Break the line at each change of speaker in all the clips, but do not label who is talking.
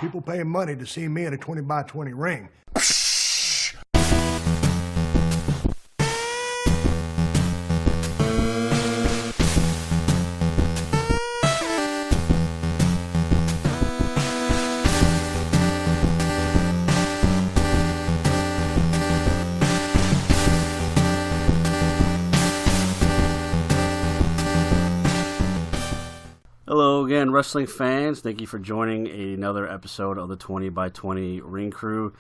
People paying money to see me in a 20 by 20 ring.
Hello again, wrestling fans. Thank you for joining another episode of the 20 by 20 Ring Crew.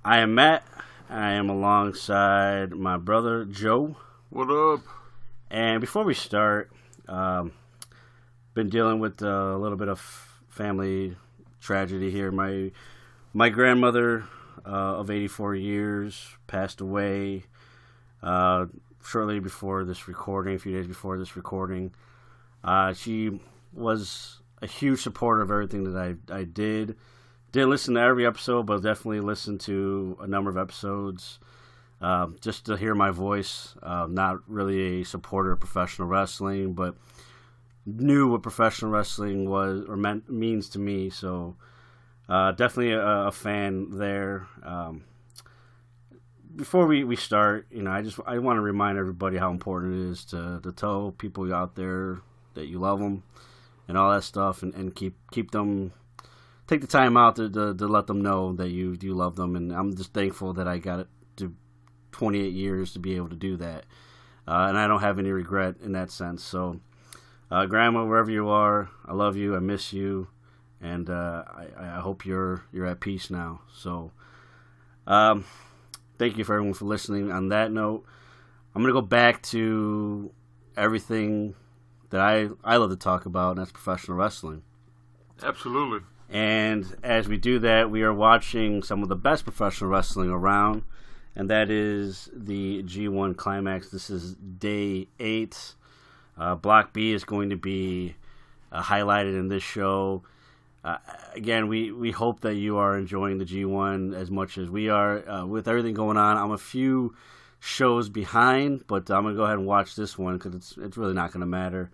I am Matt. I am alongside my brother, Joe.
What up?
And before we start, been dealing with a little bit of family tragedy here. My grandmother of 84 years passed away shortly before this recording, a few days before this recording. She was a huge supporter of everything that I did. Didn't listen to every episode, but definitely listened to a number of episodes just to hear my voice. Not really a supporter of professional wrestling, but knew what professional wrestling was or means to me. So definitely a fan there. Before we start, I want to remind everybody how important it is to tell people out there that you love them and all that stuff, and keep them, take the time out to let them know that you do love them. And I'm just thankful that I got it to 28 years to be able to do that, and I don't have any regret in that sense. So Grandma, wherever you are, I love you, I miss you, and I hope you're at peace now. So thank you for everyone for listening. On that note, I'm going to go back to everything that I love to talk about, and that's professional wrestling.
Absolutely.
And as we do that, we are watching some of the best professional wrestling around, and that is the G1 Climax. This is day 8. Block B is going to be highlighted in this show. Again, we hope that you are enjoying the G1 as much as we are. With everything going on, I'm a few shows behind, but I'm gonna go ahead and watch this one because it's really not gonna matter.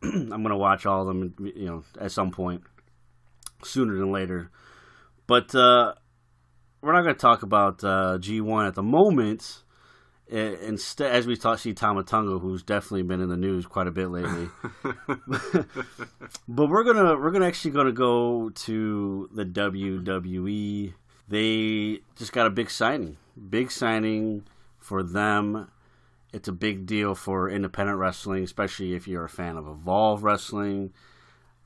I'm gonna watch all of them, at some point, sooner than later. But we're not gonna talk about G1 at the moment. Instead, as we see Tama Tonga, who's definitely been in the news quite a bit lately. But we're actually gonna go to the WWE. They just got a big signing for them. It's a big deal for independent wrestling, especially if you're a fan of Evolve Wrestling,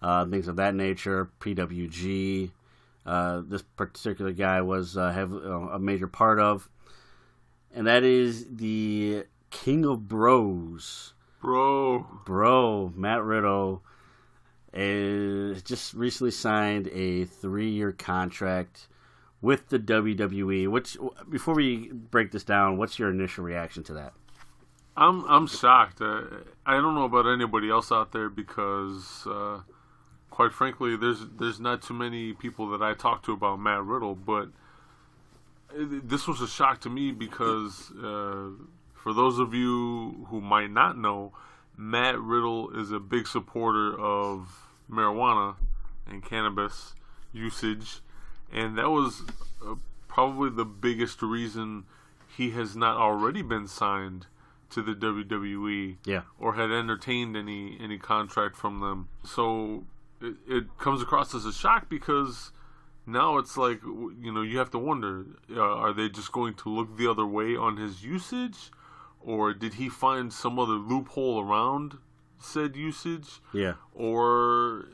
things of that nature, PWG. This particular guy was a major part of, and that is the King of Bros. Bro, Matt Riddle is just recently signed a 3-year contract with the WWE. Before we break this down, what's your initial reaction to that?
I'm shocked. I don't know about anybody else out there because, quite frankly, there's not too many people that I talk to about Matt Riddle. But this was a shock to me because, for those of you who might not know, Matt Riddle is a big supporter of marijuana and cannabis usage. And that was probably the biggest reason he has not already been signed to the WWE, or had entertained any contract from them. So it comes across as a shock because now it's like, you have to wonder, are they just going to look the other way on his usage, or did he find some other loophole around said usage? Yeah. Or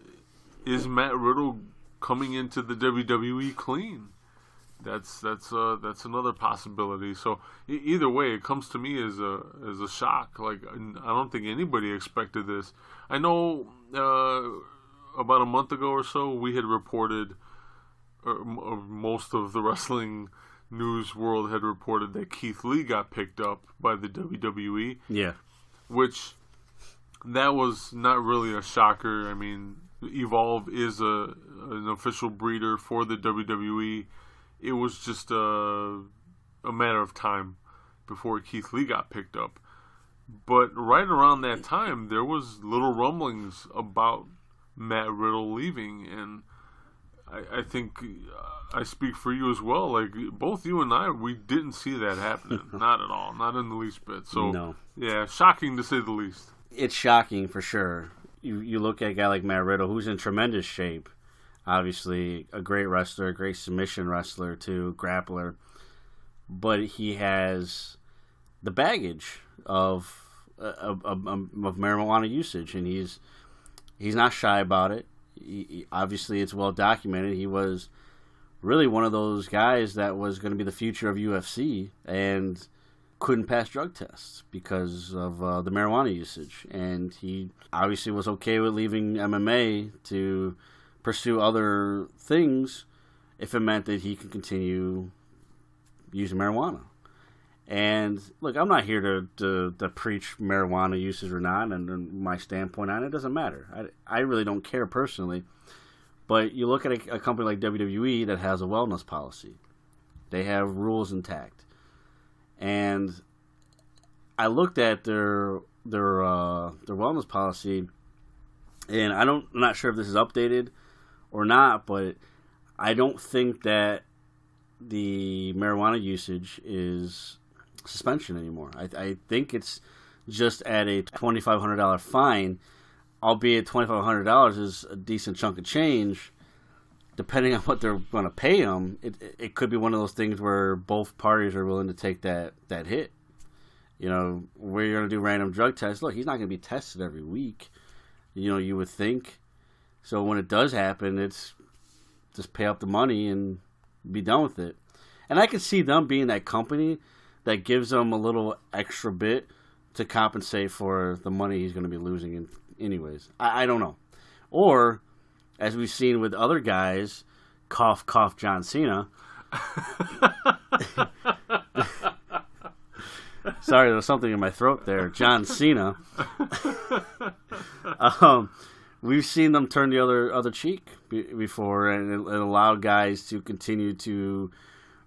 is Matt Riddle coming into the WWE clean? That's another possibility. So either way, it comes to me as a shock. Like, I don't think anybody expected this. I know about a month ago or so, we had reported, or most of the wrestling news world had reported that Keith Lee got picked up by the WWE. Yeah. Which, that was not really a shocker. I mean, Evolve is an official breeder for the WWE. It was just a matter of time before Keith Lee got picked up. But right around that time, there was little rumblings about Matt Riddle leaving, and I think I speak for you as well. Like, both you and I, we didn't see that happening. Not at all. Not in the least bit. So,
No.
yeah, shocking to say the least.
It's shocking for sure. You look at a guy like Matt Riddle, who's in tremendous shape. Obviously, a great wrestler, a great submission wrestler too, grappler. But he has the baggage of marijuana usage, and he's not shy about it. Obviously, it's well documented. He was really one of those guys that was going to be the future of UFC and couldn't pass drug tests because of the marijuana usage. And he obviously was okay with leaving MMA to pursue other things if it meant that he could continue using marijuana. And look, I'm not here to preach marijuana usage or not, and my standpoint on it doesn't matter. I really don't care personally. But you look at a company like WWE that has a wellness policy. They have rules intact. And I looked at their wellness policy, and I'm not sure if this is updated or not, but I don't think that the marijuana usage is suspension anymore. I think it's just at a $2,500 fine, albeit $2,500 is a decent chunk of change. Depending on what they're going to pay him, it could be one of those things where both parties are willing to take that hit. You know, where you're going to do random drug tests. Look, he's not going to be tested every week. You know, you would think. So when it does happen, it's just pay up the money and be done with it. And I could see them being that company that gives them a little extra bit to compensate for the money he's going to be losing anyways. I don't know. Or, as we've seen with other guys, cough, cough, John Cena. Sorry, there was something in my throat there. John Cena. We've seen them turn the other cheek before, and it allowed guys to continue to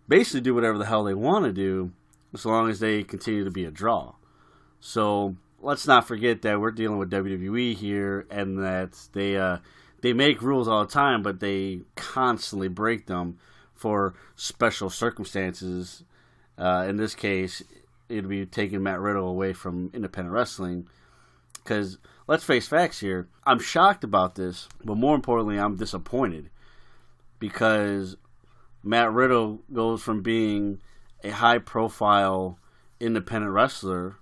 basically do whatever the hell they want to do, as long as they continue to be a draw. So let's not forget that we're dealing with WWE here, and that they make rules all the time, but they constantly break them for special circumstances. In this case, it'd be taking Matt Riddle away from independent wrestling. Because, let's face facts here, I'm shocked about this, but more importantly, I'm disappointed. Because Matt Riddle goes from being a high-profile independent wrestler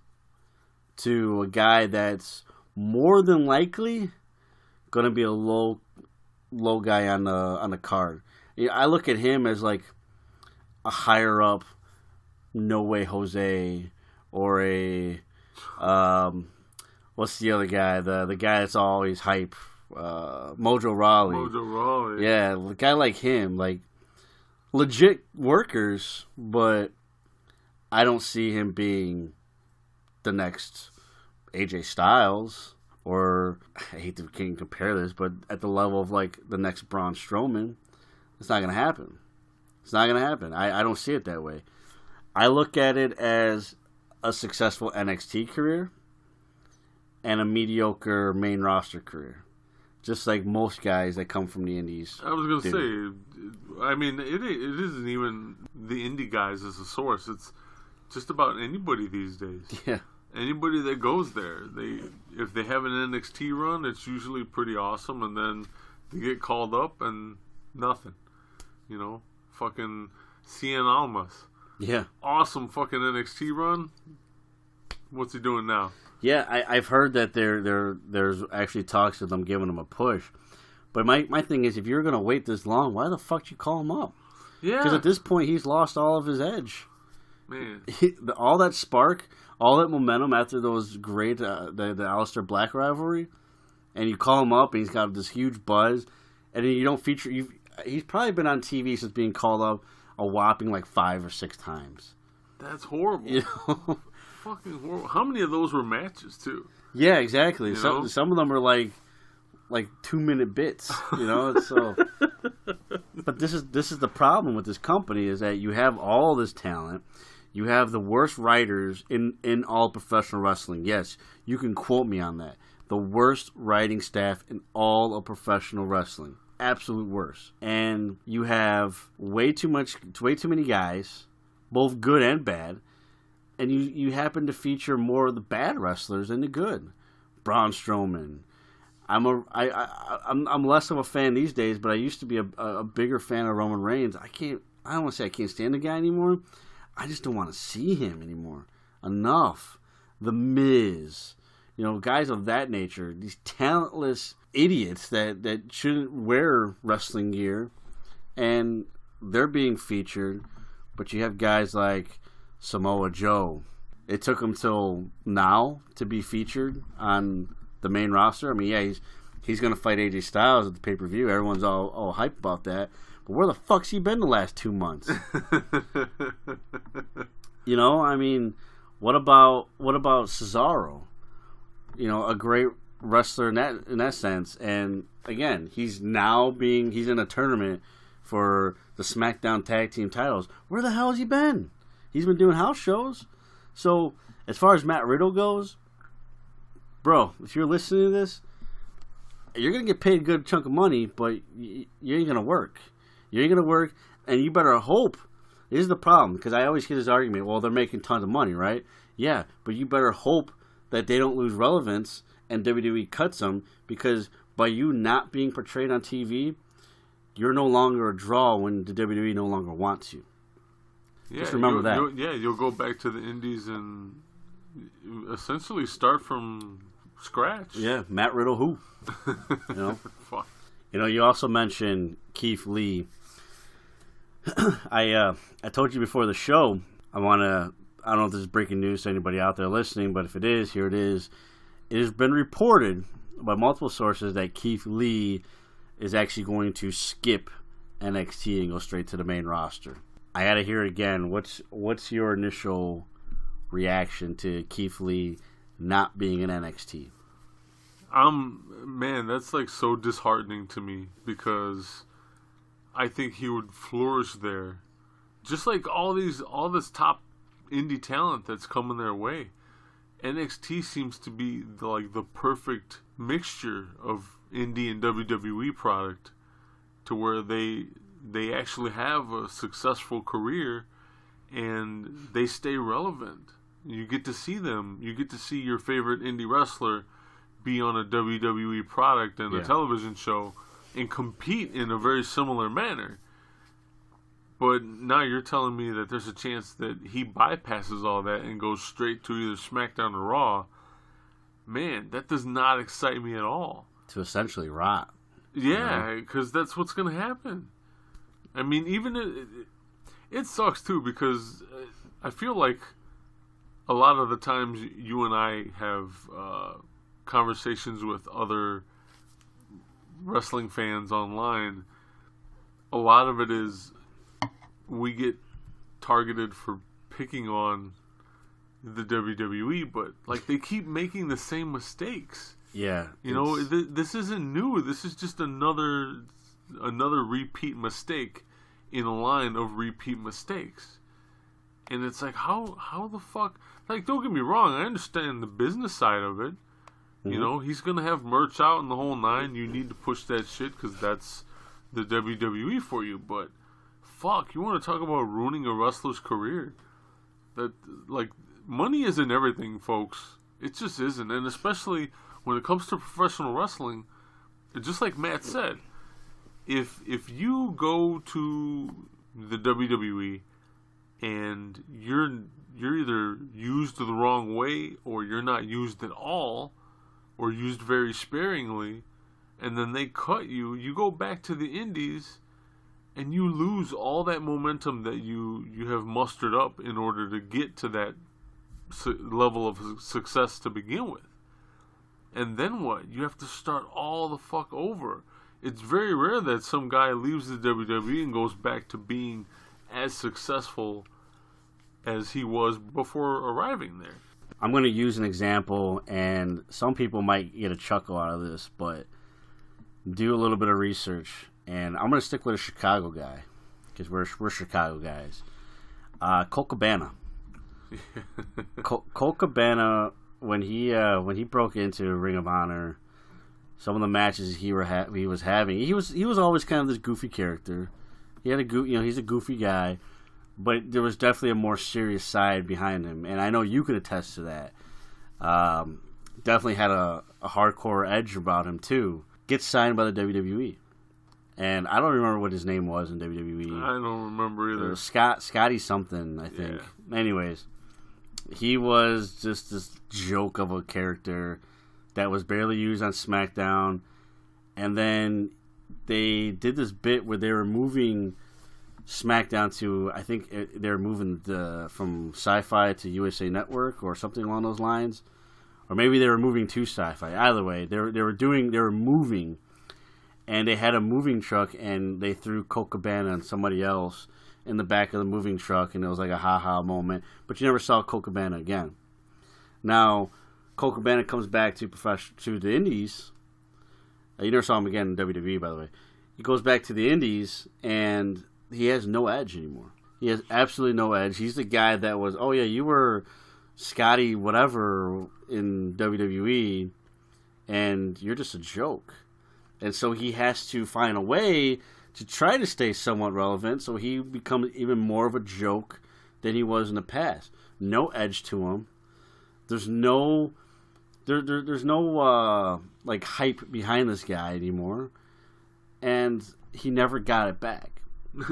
to a guy that's more than likely going to be a low guy on the card. I look at him as like a higher up No Way Jose, or a what's the other guy? The guy that's always hype, Mojo Rawley.
Mojo Rawley.
Yeah, a guy like him, like legit workers, but I don't see him being the next AJ Styles, or I hate to compare this, but at the level of like the next Braun Strowman. It's not going to happen. It's not going to happen. I don't see it that way. I look at it as a successful NXT career and a mediocre main roster career. Just like most guys that come from the indies.
I was going to say, I mean, it isn't even the indie guys as a source. It's just about anybody these days.
Yeah.
Anybody that goes there, if they have an NXT run, it's usually pretty awesome, and then they get called up and nothing. You know, fucking Cien Almas.
Yeah.
Awesome fucking NXT run. What's he doing now?
Yeah, I've heard that there's actually talks of them giving him a push. But my thing is, if you're going to wait this long, why the fuck you call him up?
Yeah.
Because at this point, he's lost all of his edge.
Man.
All that spark, all that momentum after those great, the Aleister Black rivalry, and you call him up and he's got this huge buzz, and then you don't feature... He's probably been on TV since being called up a whopping like 5 or 6 times.
That's horrible.
You know?
Fucking horrible. How many of those were matches too?
Yeah, exactly.
You
Some
know?
of them are like 2-minute bits. You know, so. But this is the problem with this company, is that you have all this talent. You have the worst writers in all professional wrestling. Yes, you can quote me on that. The worst writing staff in all of professional wrestling. absolute worst. And you have way too many guys, both good and bad, and you happen to feature more of the bad wrestlers than the good. Braun Strowman. I'm less of a fan these days, but I used to be a bigger fan of Roman Reigns. I don't want to say I can't stand the guy anymore. I just don't want to see him anymore. Enough. The Miz. Guys of that nature. These talentless idiots that shouldn't wear wrestling gear, and they're being featured. But you have guys like Samoa Joe. It took him till now to be featured on the main roster. I mean, yeah, he's going to fight AJ Styles at the pay-per-view. Everyone's all hype about that. But where the fuck's he been the last 2 months? I mean, what about Cesaro? A great wrestler in that sense. And again, he's in a tournament for the SmackDown Tag Team titles. Where the hell has he been? He's been doing house shows. So as far as Matt Riddle goes, bro, if you're listening to this, you're going to get paid a good chunk of money, but you ain't going to work. You ain't going to work, and you better hope. This is the problem, because I always get this argument, well, they're making tons of money, right? Yeah, but you better hope that they don't lose relevance and WWE cuts them, because by you not being portrayed on TV, you're no longer a draw when the WWE no longer wants you.
Yeah,
just remember that.
You'll go back to the indies and essentially start from scratch.
Yeah, Matt Riddle, who?
Fuck.
You also mentioned Keith Lee. I told you before the show, I don't know if this is breaking news to anybody out there listening, but if it is, here it is. It has been reported by multiple sources that Keith Lee is actually going to skip NXT and go straight to the main roster. I got to hear it again. What's your initial reaction to Keith Lee not being in NXT?
Man, that's like so disheartening to me, because I think he would flourish there. Just like all this top indie talent that's coming their way. NXT seems to be the perfect mixture of indie and WWE product, to where they actually have a successful career and they stay relevant. You get to see them. You get to see your favorite indie wrestler be on a WWE product and a television show and compete in a very similar manner. But now you're telling me that there's a chance that he bypasses all that and goes straight to either SmackDown or Raw. Man, that does not excite me at all.
To essentially rot.
Yeah, because that's what's going to happen. I mean, even it sucks too, because I feel like a lot of the times you and I have conversations with other wrestling fans online, a lot of it is we get targeted for picking on the WWE, but they keep making the same mistakes.
Yeah,
this isn't new. This is just another repeat mistake in a line of repeat mistakes. And it's like, how the fuck? Don't get me wrong, I understand the business side of it. Mm-hmm. He's gonna have merch out and the whole nine. You need to push that shit because that's the WWE for you. But fuck, you want to talk about ruining a wrestler's career? That money isn't everything, folks. It just isn't, and especially when it comes to professional wrestling, just like Matt said, if you go to the WWE and you're either used the wrong way, or you're not used at all, or used very sparingly, and then they cut you, you go back to the indies and you lose all that momentum that you have mustered up in order to get to that level of success to begin with. And then what? You have to start all the fuck over. It's very rare that some guy leaves the WWE and goes back to being as successful as he was before arriving there.
I'm going to use an example, and some people might get a chuckle out of this, but do a little bit of research. And I'm going to stick with a Chicago guy, because we're Chicago guys. Colt Cabana. Colt Cabana, when he broke into Ring of Honor, some of the matches he was having. He was always kind of this goofy character. He had he's a goofy guy, but there was definitely a more serious side behind him, and I know you could attest to that. Definitely had a hardcore edge about him too. Gets signed by the WWE, and I don't remember what his name was in WWE.
I don't remember either.
Scotty something, I think. Yeah. Anyways, he was just this joke of a character that was barely used on SmackDown, and then they did this bit where they were moving SmackDown to, I think they were moving from Sci-Fi to USA Network or something along those lines, or maybe they were moving to Sci-Fi. Either way, they were moving, and they had a moving truck, and they threw Colt Cabana and somebody else in the back of the moving truck, and it was like a ha-ha moment. But you never saw Colt Cabana again. Now, Colt Cabana comes back to the Indies. You never saw him again in WWE, by the way. He goes back to the Indies, and he has no edge anymore. He has absolutely no edge. He's the guy that was, oh yeah, you were Scotty whatever in WWE, and you're just a joke. And so he has to find a way to try to stay somewhat relevant, so he becomes even more of a joke than he was in the past. No edge to him. There's no like hype behind this guy anymore, and he never got it back.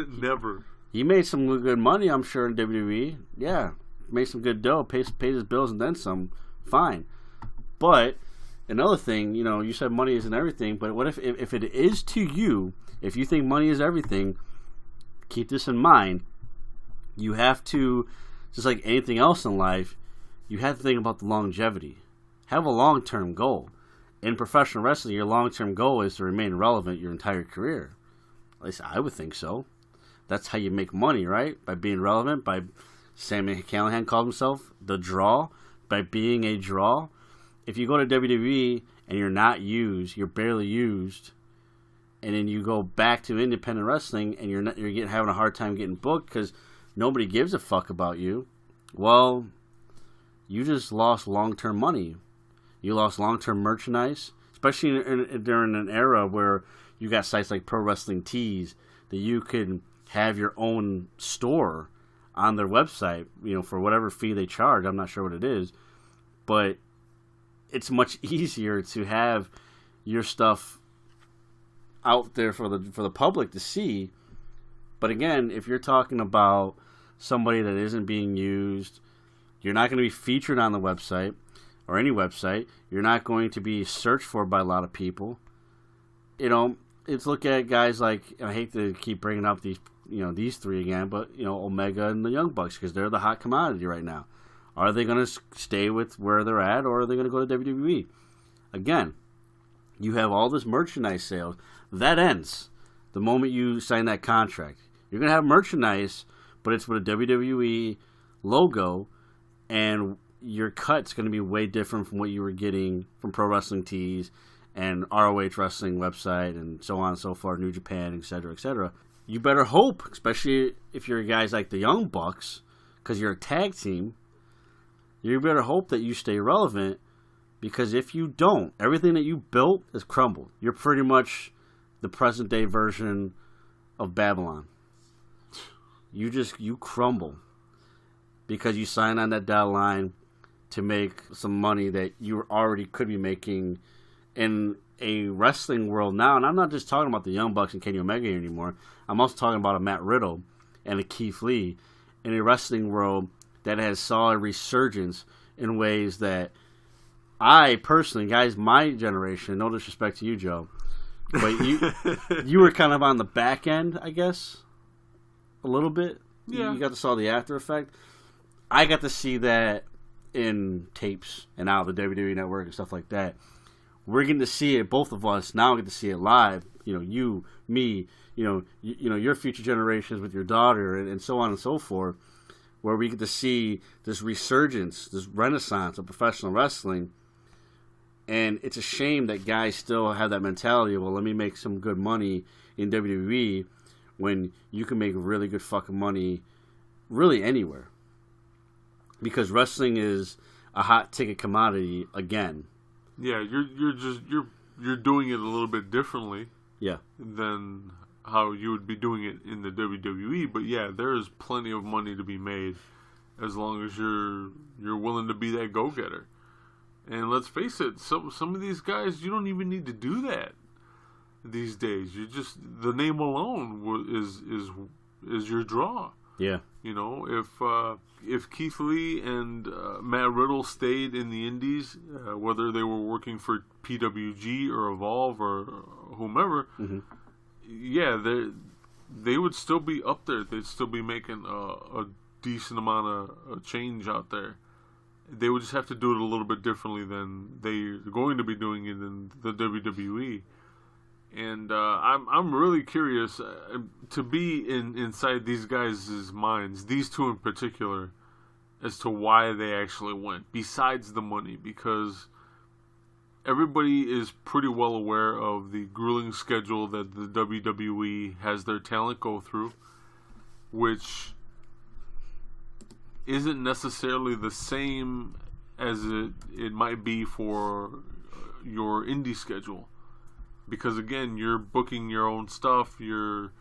Never.
He made some good money, I'm sure, in WWE. Yeah, made some good dough, paid his bills, and then some. Fine, but another thing, you said money isn't everything, but what if it is to you? If you think money is everything, keep this in mind. You have to, just like anything else in life, you have to think about the longevity. Have a long-term goal. In professional wrestling, your long-term goal is to remain relevant your entire career. At least I would think so. That's how you make money, right? By being relevant, by Sami Callihan called himself the draw, by being a draw. If you go to WWE and you're not used, you're barely used, and then you go back to independent wrestling and you're having a hard time getting booked because nobody gives a fuck about you, well, you just lost long-term money. You lost long-term merchandise, especially during an era where you got sites like Pro Wrestling Tees that you could have your own store on their website, for whatever fee they charge. I'm not sure what it is, but it's much easier to have your stuff out there for the public to see. But again, if you're talking about somebody that isn't being used, you're not going to be featured on the website or any website. You're not going to be searched for by a lot of people. It's look at guys like, I hate to keep bringing up these three again, but Omega and the Young Bucks, because they're the hot commodity right now. Are they going to stay with where they're at, or are they going to go to WWE? Again, you have all this merchandise sales. That ends the moment you sign that contract. You're going to have merchandise, but it's with a WWE logo, and your cut's going to be way different from what you were getting from Pro Wrestling Tees and ROH Wrestling website and so on and so forth, New Japan, etc., etc. You better hope, especially if you're guys like the Young Bucks, because you're a tag team, you better hope that you stay relevant, because if you don't, everything that you built is crumbled. You're pretty much the present day version of Babylon. You crumble because you sign on that dotted line to make some money that you already could be making in a wrestling world now. And I'm not just talking about the Young Bucks and Kenny Omega anymore. I'm also talking about a Matt Riddle and a Keith Lee in a wrestling world that has saw a resurgence in ways that I personally, guys, my generation, no disrespect to you, Joe, but you were kind of on the back end, I guess, a little bit.
Yeah.
You got to saw the after effect. I got to see that in tapes and out of the WWE Network and stuff like that. We're getting to see it, both of us now get to see it live. You, me, your future generations with your daughter, and so on and so forth, where we get to see this resurgence, this renaissance of professional wrestling. And it's a shame that guys still have that mentality of, well, let me make some good money in WWE, when you can make really good fucking money really anywhere. Because wrestling is a hot ticket commodity again.
Yeah, you're doing it a little bit differently.
Yeah.
Than how you would be doing it in the WWE. But yeah, there is plenty of money to be made as long as you're willing to be that go-getter. And let's face it, some of these guys, you don't even need to do that these days. You just, the name alone is your draw.
Yeah.
You know, if Keith Lee and Matt Riddle stayed in the Indies, whether they were working for PWG or Evolve or whomever, yeah, they would still be up there. They'd still be making a decent amount of change out there. They would just have to do it a little bit differently than they're going to be doing it in the WWE. And I'm really curious to be inside these guys' minds, these two in particular, as to why they actually went, besides the money, because everybody is pretty well aware of the grueling schedule that the WWE has their talent go through, which isn't necessarily the same as it might be for your indie schedule. Because again, you're booking your own stuff. You're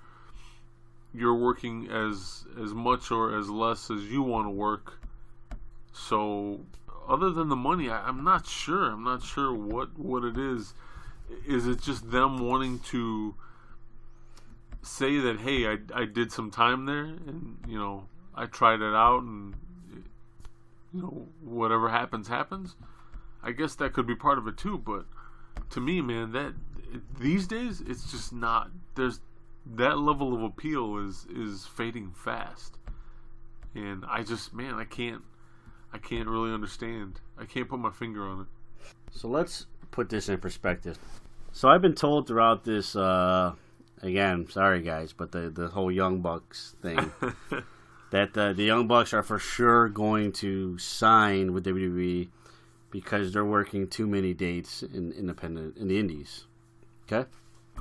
working as much or as less as you want to work. So, other than the money, I'm not sure. I'm not sure what it is. Is it just them wanting to say that, hey, I did some time there, and you know, I tried it out, and you know, whatever happens, happens? I guess that could be part of it too. But to me, man, that these days, it's just not. There's that level of appeal is fading fast, and I just, man, I can't really understand. I can't put my finger on it.
So let's put this in perspective. So I've been told throughout this, again, sorry guys, but the whole Young Bucks thing, that the Young Bucks are for sure going to sign with WWE because they're working too many dates in the Indies. Okay?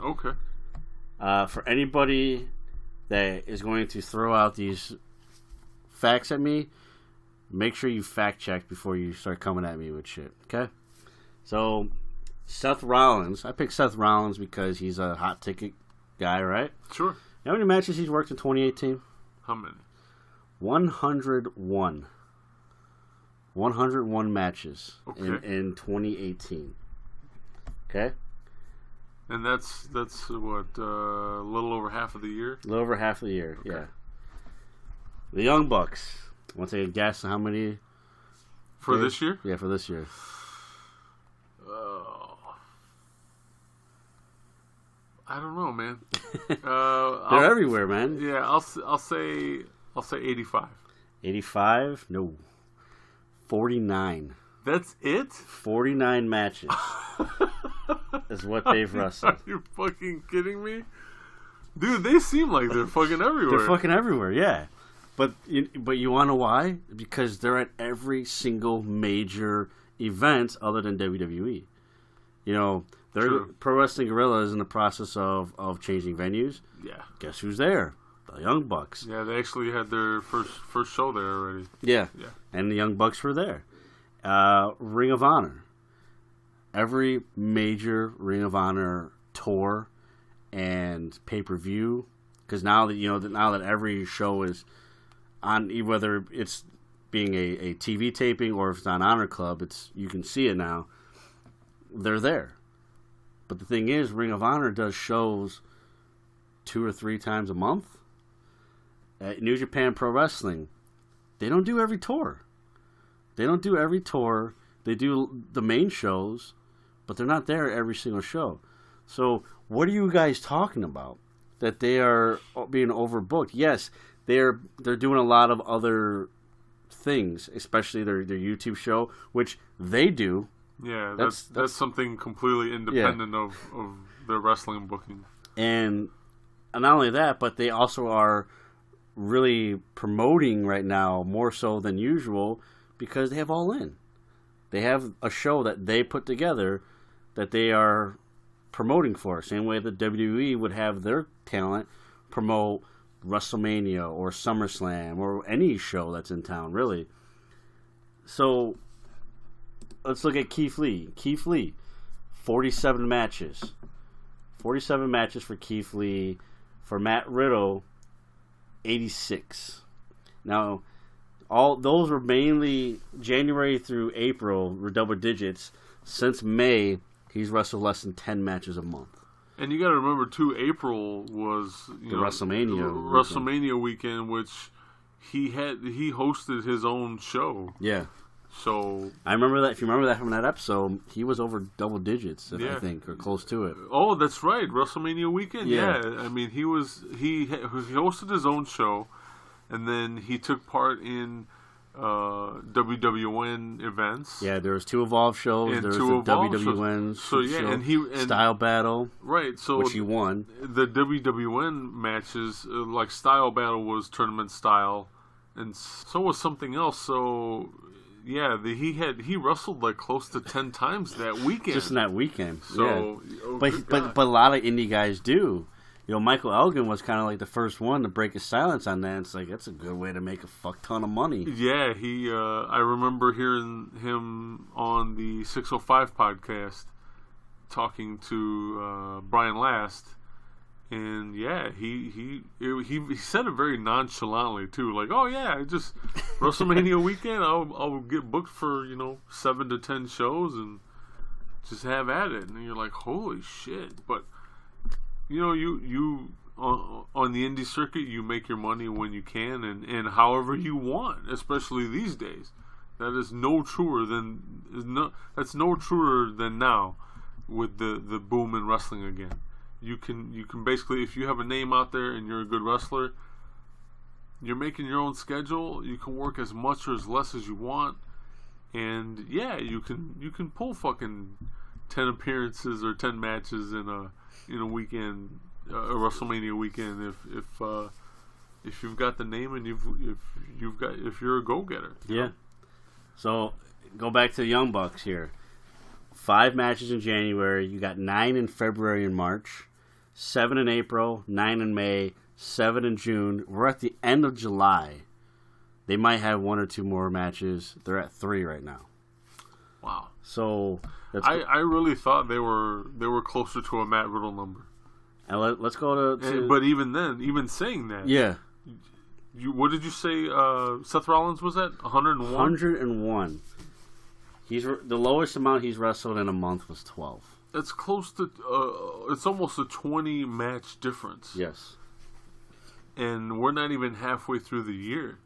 Okay.
For anybody that is going to throw out these facts at me, make sure you fact check before you start coming at me with shit. Okay? So, Seth Rollins. I picked Seth Rollins because he's a hot ticket guy, right?
Sure.
You know how many matches he's worked in 2018?
How many?
101. 101 matches in 2018. Okay?
And that's what, a little over half of the year?
A little over half of the year,
okay.
Yeah. The Young Bucks. Want to take a guess on how many?
For this year?
Yeah, for this year.
I don't know, man.
They're everywhere, man.
Yeah, I'll say 85.
85? No. 49.
That's it?
49 matches is what they've wrestled.
Are you fucking kidding me? Dude, they seem like they're fucking everywhere.
They're fucking everywhere, yeah. But you want to know why? Because they're at every single major event other than WWE. You know, Pro Wrestling Guerrilla is in the process of changing venues.
Yeah.
Guess who's there? The Young Bucks.
Yeah, they actually had their first show there already.
Yeah.
Yeah.
And the Young Bucks were there. Ring of Honor. Every major Ring of Honor tour and pay-per-view, because now that every show is on, whether it's being a TV taping or if it's on Honor Club, you can see it now. They're there. But the thing is, Ring of Honor does shows 2 or 3 times a month. At New Japan Pro Wrestling, they don't do every tour. They do the main shows, but they're not there every single show. So what are you guys talking about? That they are being overbooked? Yes, they're doing a lot of other things, especially their YouTube show, which they do.
Yeah, that's something completely independent of their wrestling booking.
And not only that, but they also are really promoting right now more so than usual because they have All In. They have a show that they put together that they are promoting for. Same way that WWE would have their talent promote WrestleMania or SummerSlam or any show that's in town, really. So let's look at Keith Lee. Keith Lee, 47 matches. 47 matches for Keith Lee. For Matt Riddle, 86. Now, all those were mainly January through April were double digits. Since May, he's wrestled less than 10 matches a month.
And you got to remember too, April was
WrestleMania
weekend, which he hosted his own show.
Yeah.
So
I remember that. If you remember that from that episode, he was over double digits, I think, or close to it.
Oh, that's right, WrestleMania weekend.
Yeah.
I mean, he hosted his own show, and then he took part in WWN events.
Yeah, there was 2 Evolve shows.
And
there was
two
the
Evolve
WWN
shows.
show,
and
Style Battle,
right? So
which he won.
The WWN matches, like Style Battle, was tournament style, and so was something else. So. Yeah, he wrestled like close to 10 times that weekend.
Just in that weekend.
So,
yeah. But a lot of indie guys do. You know, Michael Elgin was kind of like the first one to break his silence on that. It's like, that's a good way to make a fuck ton of money.
Yeah, I remember hearing him on the 605 podcast talking to Brian Last. And yeah, he said it very nonchalantly too, like, oh yeah, just WrestleMania weekend, I'll get booked for 7 to 10 shows and just have at it. And you're like, holy shit! But you on the indie circuit, you make your money when you can and however you want, especially these days. That's no truer than now with the boom in wrestling again. You can basically, if you have a name out there and you're a good wrestler, you're making your own schedule. You can work as much or as less as you want, and yeah, you can pull fucking 10 appearances or 10 matches in a weekend, a WrestleMania weekend, if you've got the name and if you're a go-getter.
Yeah. So go back to the Young Bucks here. 5 matches in January. You got 9 in February and March, 7 in April, 9 in May, 7 in June. We're at the end of July. They might have 1 or 2 more matches. They're at 3 right now.
Wow.
So
I really thought they were closer to a Matt Riddle number.
And let's go to
but even then, even saying that,
yeah.
What did you say? Seth Rollins was at 101.
101. The lowest amount he's wrestled in a month was 12.
That's close to. It's almost a 20 match difference.
Yes.
And we're not even halfway through the year.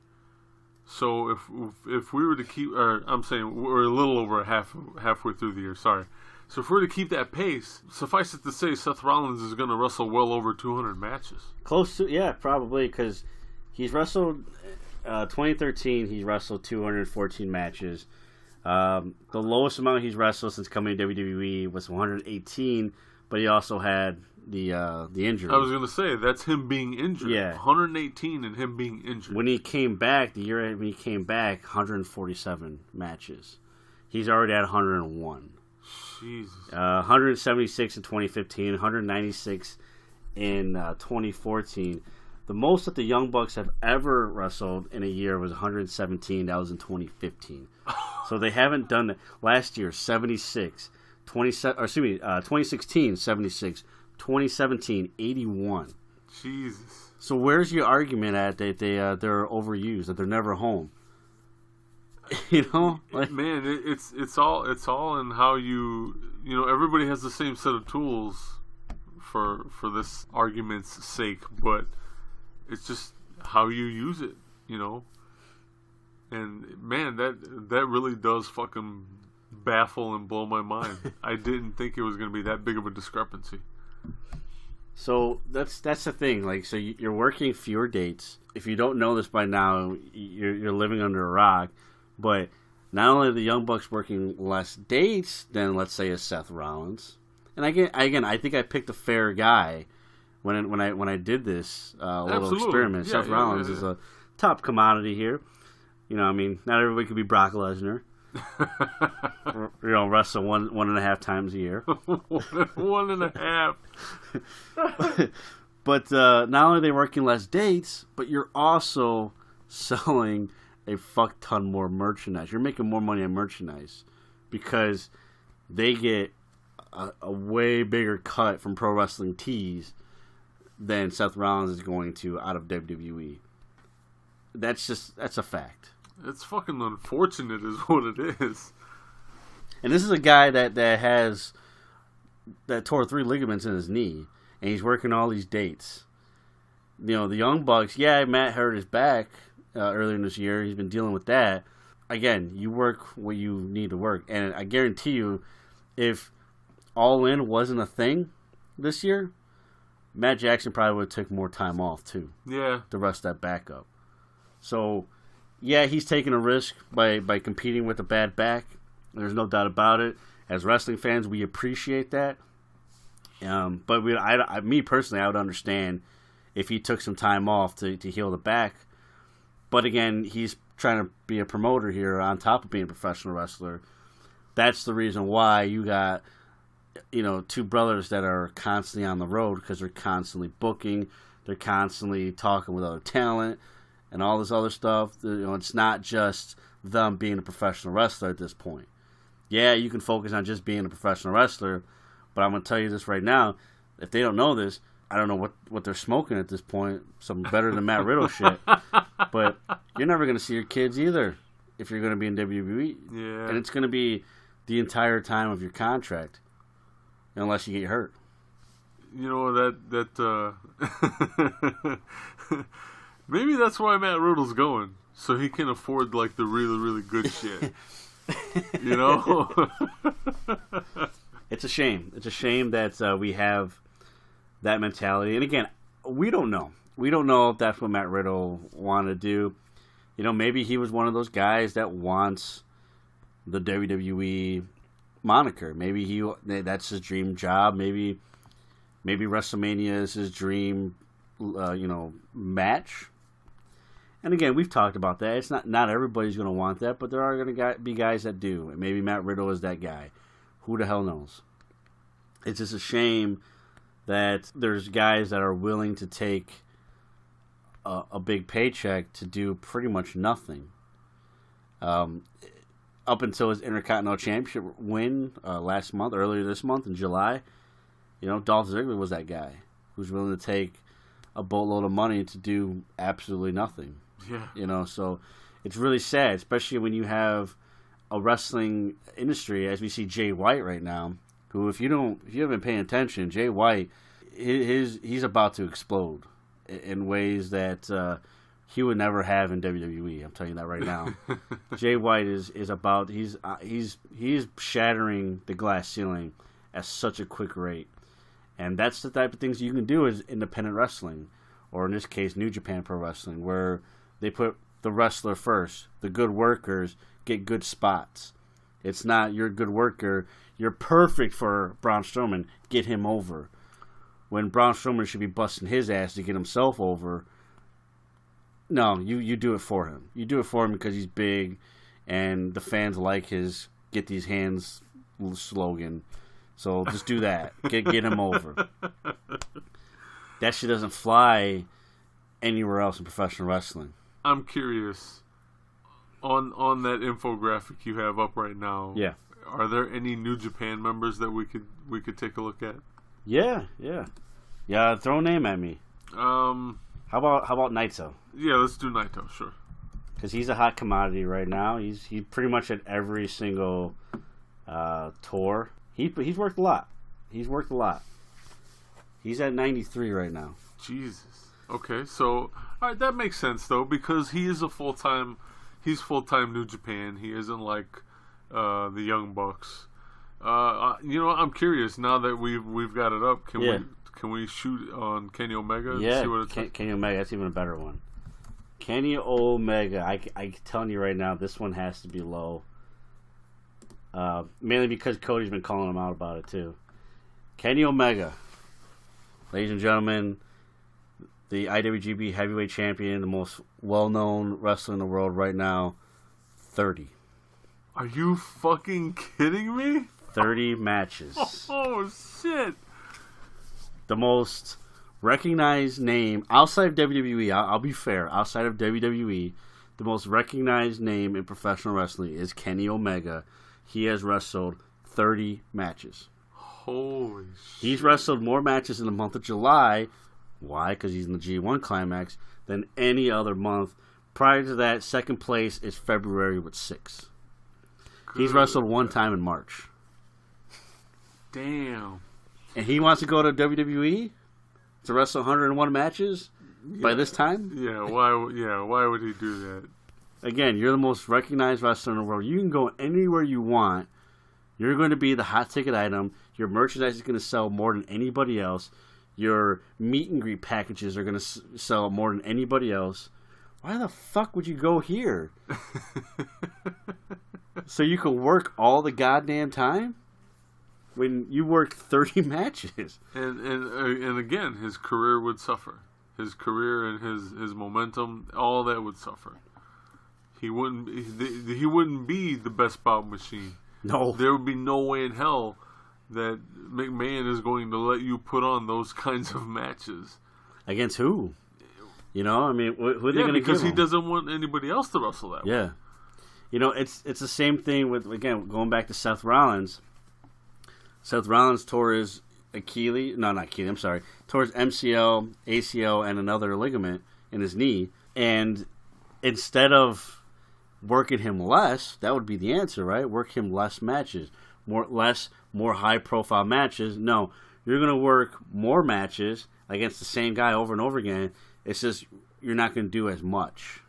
So if we were to keep, or I'm saying we're a little over halfway through the year. Sorry. So if we're to keep that pace, suffice it to say, Seth Rollins is going to wrestle well over 200 matches.
Close to, yeah, probably, because he's wrestled. 2013, he wrestled 214 matches. The lowest amount he's wrestled since coming to WWE was 118, but he also had the injury.
I was going to say, that's him being injured.
Yeah.
118 and him being injured.
When he came back, 147 matches. He's already at 101.
Jesus.
176 in 2015, 196 in 2014. The most that the Young Bucks have ever wrestled in a year was 117. That was in 2015. So they haven't done that. Last year, 76. 2016, 76. 2017, 81.
Jesus.
So where's your argument at that they're overused, that they're never home?
Man, it's all in how everybody has the same set of tools for this argument's sake, but it's just how you use it, And man, that really does fucking baffle and blow my mind. I didn't think it was going to be that big of a discrepancy.
So that's the thing. Like, so you're working fewer dates. If you don't know this by now, you're living under a rock. But not only are the Young Bucks working less dates than, let's say, a Seth Rollins, and again, I think I picked a fair guy when I did this little experiment.
Yeah,
Seth Rollins is a top commodity here. I mean, not everybody could be Brock Lesnar. Wrestle one and a half times a year.
1.5.
But not only are they working less dates, but you're also selling a fuck ton more merchandise. You're making more money on merchandise because they get a way bigger cut from Pro Wrestling Tees than Seth Rollins is going to out of WWE. That's a fact.
It's fucking unfortunate is what it is.
And this is a guy that tore 3 ligaments in his knee, and he's working all these dates. You know, the Young Bucks, Matt hurt his back earlier in this year. He's been dealing with that. Again, you work what you need to work. And I guarantee you, if All In wasn't a thing this year, Matt Jackson probably would have took more time off, too.
Yeah.
To rest that back up. So, yeah, he's taking a risk by competing with a bad back. There's no doubt about it. As wrestling fans, we appreciate that. But me personally, I would understand if he took some time off to heal the back. But again, he's trying to be a promoter here on top of being a professional wrestler. That's the reason why you got, 2 brothers that are constantly on the road, because they're constantly booking, they're constantly talking with other talent and all this other stuff. It's not just them being a professional wrestler at this point. Yeah, you can focus on just being a professional wrestler, but I'm going to tell you this right now. If they don't know this, I don't know what they're smoking at this point. Some better than Matt Riddle shit. But you're never going to see your kids either if you're going to be in WWE.
Yeah.
And it's going to be the entire time of your contract, unless you get hurt.
You know, that maybe that's why Matt Riddle's going, so he can afford, like, the really, really good shit. You know?
It's a shame. It's a shame that we have that mentality. And again, we don't know. We don't know if that's what Matt Riddle wanted to do. Maybe he was one of those guys that wants the WWE moniker. Maybe that's his dream job. Maybe WrestleMania is his dream, match. And again, we've talked about that. It's not everybody's going to want that, but there are going to be guys that do. And maybe Matt Riddle is that guy. Who the hell knows? It's just a shame that there's guys that are willing to take a big paycheck to do pretty much nothing. Up until his Intercontinental Championship win earlier this month in July, Dolph Ziggler was that guy who's willing to take a boatload of money to do absolutely nothing.
Yeah.
So it's really sad, especially when you have a wrestling industry, as we see Jay White right now, who, if you haven't been paying attention, Jay White, he's about to explode in ways that he would never have in WWE. I'm telling you that right now. Jay White is about he's shattering the glass ceiling at such a quick rate, and that's the type of things you can do as independent wrestling, or in this case, New Japan Pro Wrestling, where they put the wrestler first. The good workers get good spots. It's not, you're a good worker, you're perfect for Braun Strowman, get him over. When Braun Strowman should be busting his ass to get himself over. No, you do it for him. You do it for him because he's big, and the fans like his "get these hands" slogan. So just do that. Get him over. That shit doesn't fly anywhere else in professional wrestling.
I'm curious, on that infographic you have up right now.
Yeah.
Are there any New Japan members that we could take a look at?
Yeah. Throw a name at me. How about Naito?
Yeah, let's do Naito, sure.
Because he's a hot commodity right now. He's pretty much at every single tour. He's worked a lot. He's at 93 right now.
Jesus. Okay, so all right, that makes sense though, because he is he's full-time New Japan. He isn't like the Young Bucks. I'm curious now that we've got it up. Can we shoot on Kenny Omega? And see what it's like?
Kenny Omega. That's even a better one. Kenny Omega. I'm telling you right now, this one has to be low. Mainly because Cody's been calling him out about it too. Kenny Omega, ladies and gentlemen, the IWGP Heavyweight Champion, the most well-known wrestler in the world right now, 30.
Are you fucking kidding me?
30 matches.
Oh, shit.
The most recognized name outside of WWE, I'll be fair, outside of WWE, the most recognized name in professional wrestling is Kenny Omega. He has wrestled 30 matches.
Holy shit.
He's wrestled more matches in the month of July. Why? Because he's in the G1 Climax than any other month. Prior to that, second place is February with 6. He's wrestled one time in March.
Damn.
And he wants to go to WWE to wrestle 101 matches by this time?
Yeah, why would he do that?
Again, you're the most recognized wrestler in the world. You can go anywhere you want. You're going to be the hot ticket item. Your merchandise is going to sell more than anybody else. Your meet and greet packages are going to sell more than anybody else. Why the fuck would you go here? So you can work all the goddamn time? When you work 30 matches.
And again, his career would suffer. His career and his momentum, all that would suffer. He wouldn't be the best bout machine.
No.
There would be no way in hell that McMahon is going to let you put on those kinds of matches.
Against who? You know, I mean, who are they going to give
because he
him?
doesn't want anybody else to wrestle that way.
Yeah. You know, it's the same thing with, again, going back to Seth Rollins. Seth Rollins tore his Achilles, no, not Achilles, I'm sorry, tore his MCL, ACL, and another ligament in his knee. And instead of working him less, that would be the answer, right? Work him less matches, more high-profile matches. No, you're going to work more matches against the same guy over and over again. It's just you're not going to do as much.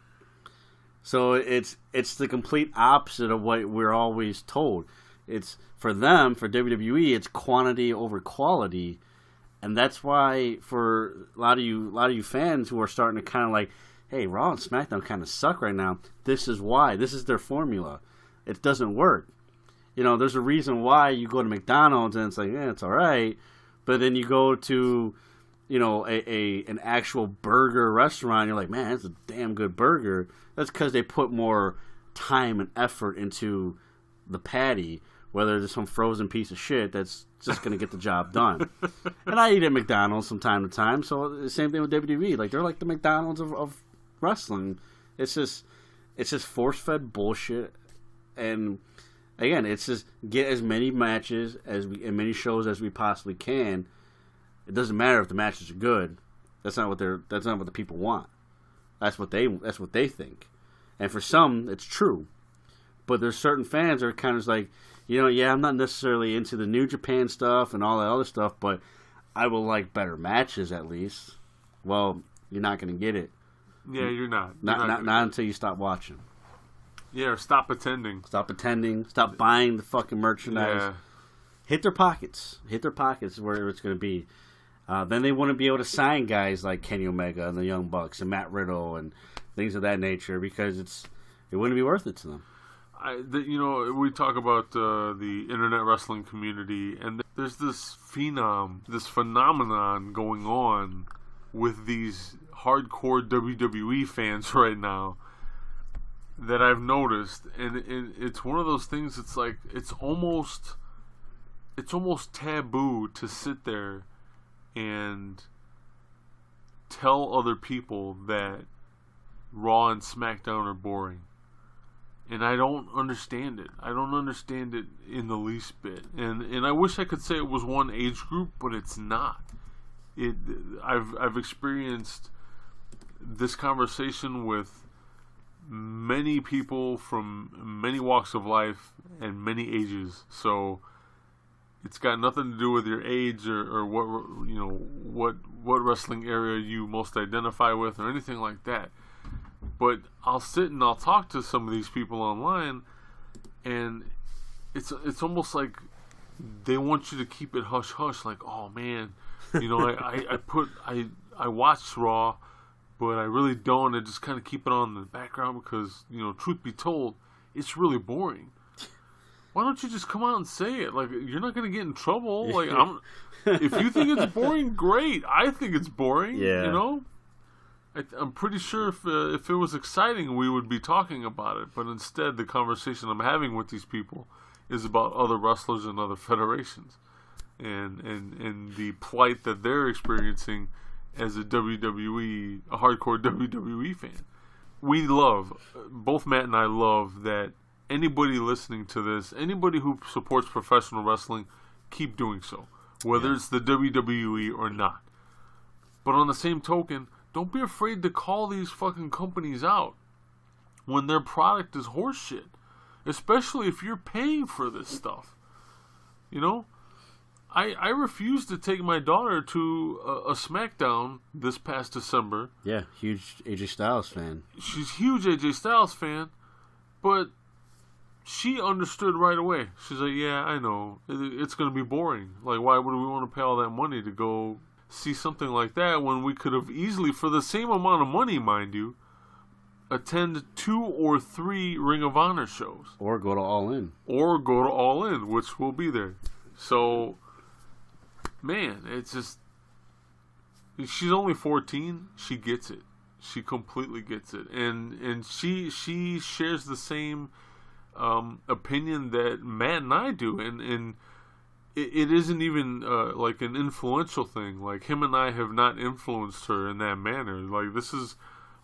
So it's the complete opposite of what we're always told. It's for them, for WWE, it's quantity over quality, and that's why for a lot of you fans who are starting to kind of like, hey, Raw and SmackDown kind of suck right now. This is why. This is their formula. It doesn't work. You know, there's a reason why you go to McDonald's and it's like, yeah, it's all right, but then you go to, you know, an actual burger restaurant, you're like, man, that's a damn good burger. That's because they put more time and effort into the patty. Whether there's some frozen piece of shit that's just going to get the job done. And I eat at McDonald's from time to time, so the same thing with WWE. Like, they're like the McDonald's of wrestling. It's just force-fed bullshit. And, again, it's just get as many matches and many shows as we possibly can. It doesn't matter if the matches are good. That's not what the people want. That's what they think. And for some, it's true. But there's certain fans that are kind of like, you know, yeah, I'm not necessarily into the New Japan stuff and all that other stuff, but I will like better matches at least. Well, you're not going to get it.
Yeah, you're not.
Not until you stop watching.
Yeah, or stop attending.
Stop attending. Stop buying the fucking merchandise.
Yeah.
Hit their pockets. Hit their pockets where it's going to be. Then they wouldn't be able to sign guys like Kenny Omega and the Young Bucks and Matt Riddle and things of that nature because it wouldn't be worth it to them.
We talk about the internet wrestling community, and there's this phenomenon going on with these hardcore WWE fans right now that I've noticed, and it's one of those things. It's like it's almost taboo to sit there and tell other people that Raw and SmackDown are boring. And I don't understand it. I don't understand it in the least bit. And I wish I could say it was one age group, but it's not. I've experienced this conversation with many people from many walks of life and many ages. So it's got nothing to do with your age or what wrestling area you most identify with or anything like that. But I'll sit and I'll talk to some of these people online, and it's almost like they want you to keep it hush hush. Like, oh man, I watch Raw, but I really don't. I just kind of keep it on in the background because truth be told, it's really boring. Why don't you just come out and say it? Like, you're not going to get in trouble. Like, if you think it's boring, great. I think it's boring.
Yeah.
I'm pretty sure if it was exciting, we would be talking about it. But instead, the conversation I'm having with these people is about other wrestlers and other federations, and the plight that they're experiencing as a hardcore WWE fan. We love, both Matt and I love that anybody listening to this, anybody who supports professional wrestling, keep doing so, whether it's the WWE or not. But on the same token, don't be afraid to call these fucking companies out when their product is horseshit, especially if you're paying for this stuff. You know, I refused to take my daughter to a SmackDown this past December.
Yeah, huge AJ Styles fan.
She's a huge AJ Styles fan, but she understood right away. She's like, yeah, I know. It's going to be boring. Like, why would we want to pay all that money to go see something like that when we could have easily, for the same amount of money, mind you, attend 2 or 3 Ring of Honor shows.
Or go to All In.
Or go to All In, which will be there. So, man, it's just... She's only 14. She gets it. She completely gets it. And she shares the same opinion that Matt and I do. And it isn't even like an influential thing. Like, him and I have not influenced her in that manner. Like, this is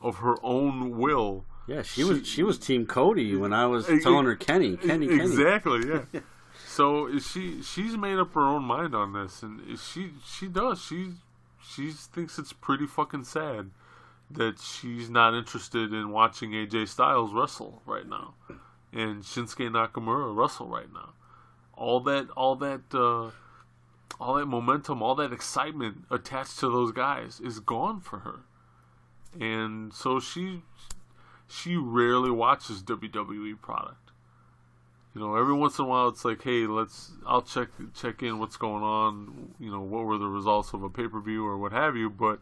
of her own will.
Yeah, she was Team Cody when I was telling her Kenny.
Exactly, yeah. So she's made up her own mind on this, and she does. She thinks it's pretty fucking sad that she's not interested in watching AJ Styles wrestle right now, and Shinsuke Nakamura wrestle right now. All that momentum, all that excitement attached to those guys is gone for her, and so she rarely watches WWE product. You know, every once in a while it's like, hey, I'll check in what's going on. You know, what were the results of a pay-per-view or what have you. But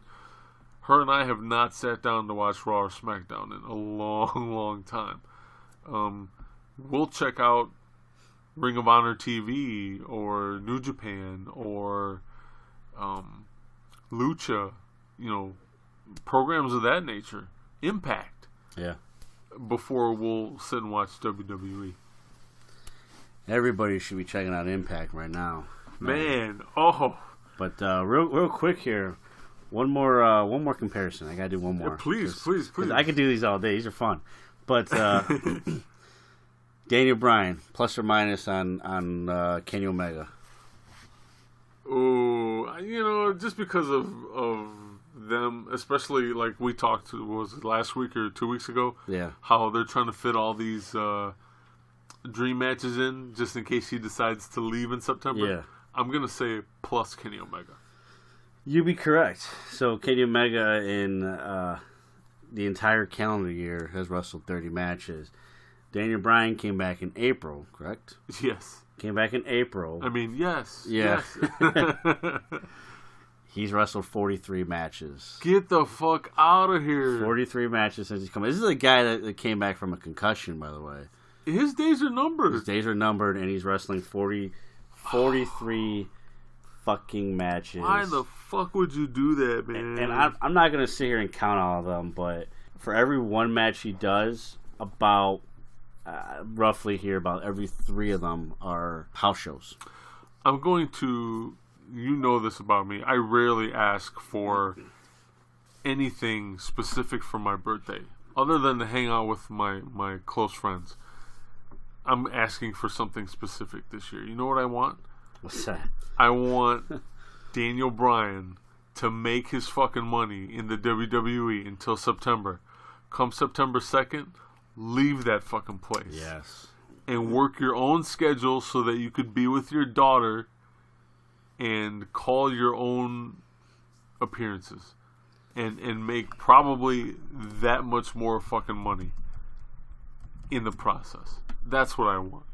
her and I have not sat down to watch Raw or SmackDown in a long, long time. We'll check out Ring of Honor TV or New Japan or Lucha, you know, programs of that nature, Impact.
Yeah.
Before we'll sit and watch WWE.
Everybody should be checking out Impact right now.
Man, oh.
But real quick here, one more comparison. I gotta do one more.
Yeah, please.
I could do these all day. These are fun. But Daniel Bryan, plus or minus on Kenny Omega.
Oh, you know, just because of them, especially like we talked to, was it last week or 2 weeks ago?
Yeah.
How they're trying to fit all these dream matches in just in case he decides to leave in September.
Yeah.
I'm going to say plus Kenny Omega.
You'd be correct. So Kenny Omega in the entire calendar year has wrestled 30 matches. Daniel Bryan came back in April, correct?
Yes.
Came back in April.
I mean, yes.
Yeah.
Yes.
He's wrestled 43 matches.
Get the fuck out of here.
43 matches since he's come. This is a guy that came back from a concussion, by the way.
His days are numbered.
His days are numbered, and he's wrestling 43 fucking matches.
Why the fuck would you do that, man?
And I'm not going to sit here and count all of them, but for every one match he does, about roughly here, about every 3 of them are house shows.
I'm going to, you know this about me, I rarely ask for anything specific for my birthday, other than to hang out with my close friends. I'm asking for something specific this year. You know what I want?
What's that?
I want Daniel Bryan to make his fucking money in the WWE until September. Come September 2nd, leave that fucking place.
Yes.
And work your own schedule so that you could be with your daughter and call your own appearances. And make probably that much more fucking money in the process. That's what I want.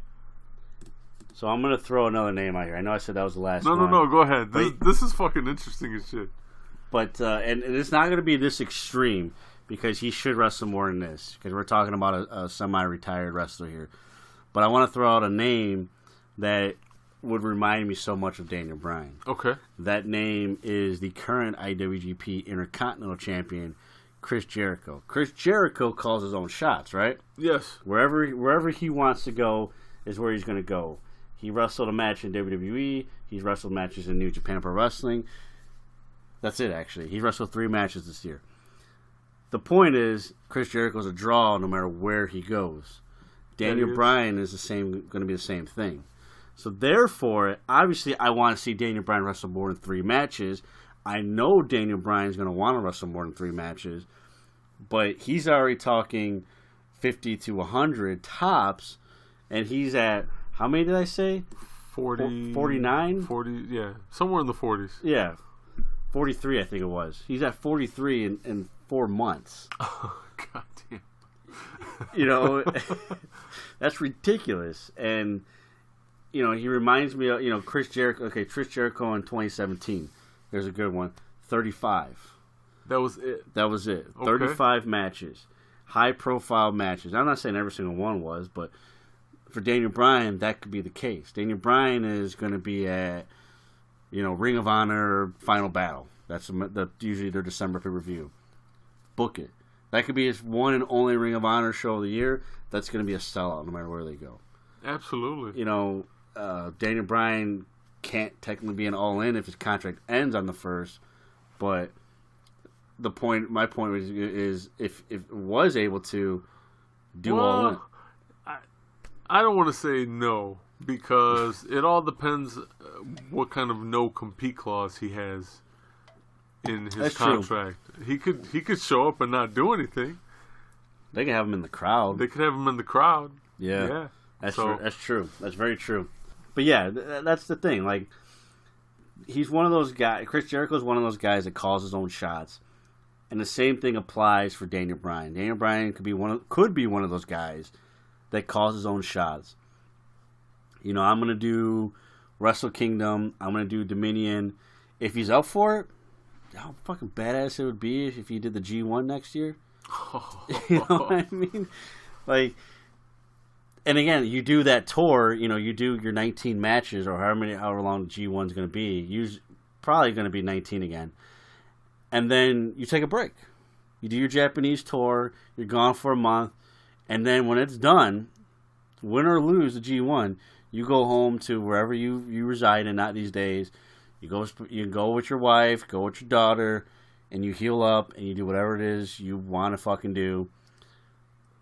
So I'm going to throw another name out here. I know I said that was the last one.
No, go ahead. This is fucking interesting as shit.
But, and it's not going to be this extreme, because he should wrestle more than this, because we're talking about a semi-retired wrestler here. But I want to throw out a name that would remind me so much of Daniel Bryan.
Okay.
That name is the current IWGP Intercontinental Champion, Chris Jericho. Chris Jericho calls his own shots, right?
Yes.
Wherever he wants to go is where he's going to go. He wrestled a match in WWE. He's wrestled matches in New Japan Pro Wrestling. That's it, actually. He wrestled 3 matches this year. The point is, Chris Jericho's a draw no matter where he goes. Daniel Bryan is going to be the same thing. So therefore, obviously, I want to see Daniel Bryan wrestle more than 3 matches. I know Daniel Bryan's going to want to wrestle more than 3 matches, but he's already talking 50 to 100 tops, and he's at, how many did I say? 49?
40, yeah. Somewhere in the 40s.
Yeah. 43, I think it was. He's at 43 in 4 months.
Oh, God damn.
You know, that's ridiculous. And, you know, he reminds me of, you know, Chris Jericho. Okay, Chris Jericho in 2017. There's a good one. 35.
That was it?
That was it.
Okay.
35 matches. High-profile matches. I'm not saying every single one was, but for Daniel Bryan, that could be the case. Daniel Bryan is going to be at, you know, Ring of Honor Final Battle. That's usually their December pay-per-view. Book it. That could be his one and only Ring of Honor show of the year. That's going to be a sellout no matter where they go.
Absolutely.
You know, Daniel Bryan can't technically be an all-in if his contract ends on the 1st, but my point is if it was able to do all-in.
I don't want to say no, because it all depends what kind of no-compete clause he has in his
That's
contract. True. He could show up and not do anything.
They could have him in the crowd.
They could have him in the crowd.
Yeah. That's true. That's very true. But yeah, that's the thing. Like, he's one of those guys. Chris Jericho is one of those guys that calls his own shots, and the same thing applies for Daniel Bryan. Daniel Bryan could be one of those guys that calls his own shots. You know, I'm gonna do Wrestle Kingdom. I'm gonna do Dominion. If he's up for it, how fucking badass it would be if he did the G1 next year. You know what I mean? Like. And again, you do that tour, you know, you do your 19 matches or however long G1's going to be. Probably going to be 19 again. And then you take a break. You do your Japanese tour, you're gone for a month, and then when it's done, win or lose the G1, you go home to wherever you reside in, not these days. You go with your wife, go with your daughter, and you heal up and you do whatever it is you want to fucking do.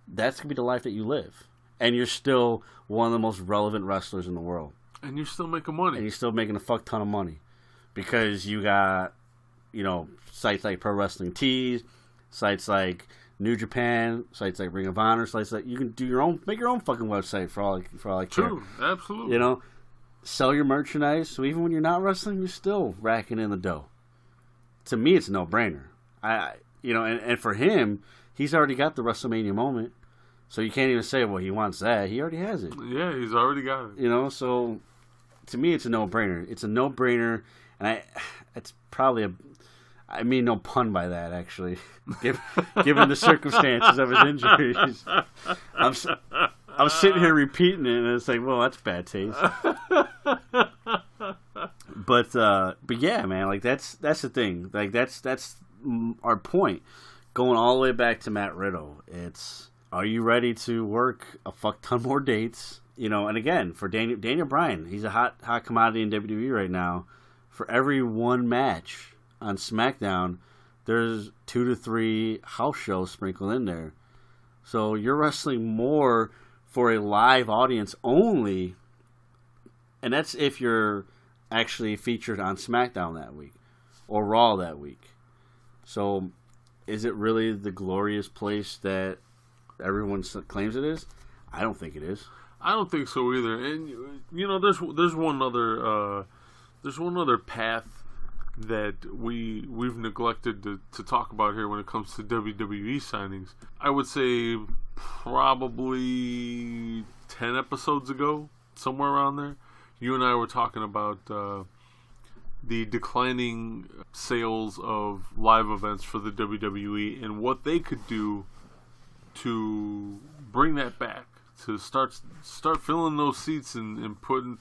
That's going to be the life that you live. And you're still one of the most relevant wrestlers in the world.
And you're still making money.
And you're still making a fuck ton of money. Because you got, you know, sites like Pro Wrestling Tees, sites like New Japan, sites like Ring of Honor, sites like, you can make your own fucking website for all I care.
True, absolutely.
You know, sell your merchandise. So even when you're not wrestling, you're still racking in the dough. To me, it's a no-brainer. And for him, he's already got the WrestleMania moment. So you can't even say, well, he wants that. He already has it.
Yeah, he's already got it.
You know, so to me, it's a no-brainer. It's a no-brainer, and it's probably I mean no pun by that, actually, given the circumstances of his injuries. I'm sitting here repeating it, and it's like, well, that's bad taste. But yeah, man, like that's the thing. Like that's our point. Going all the way back to Matt Riddle, are you ready to work a fuck ton more dates? You know, and again, for Daniel Bryan, he's a hot commodity in WWE right now. For every one match on SmackDown, there's 2 to 3 house shows sprinkled in there. So you're wrestling more for a live audience only, and that's if you're actually featured on SmackDown that week or Raw that week. So is it really the glorious place that everyone claims it is? I don't think it is.
I don't think so either. And you know, there's one other path that we've neglected to talk about here when it comes to WWE signings. I would say probably 10 episodes ago, somewhere around there, you and I were talking about the declining sales of live events for the WWE and what they could do to bring that back, to start filling those seats and putting,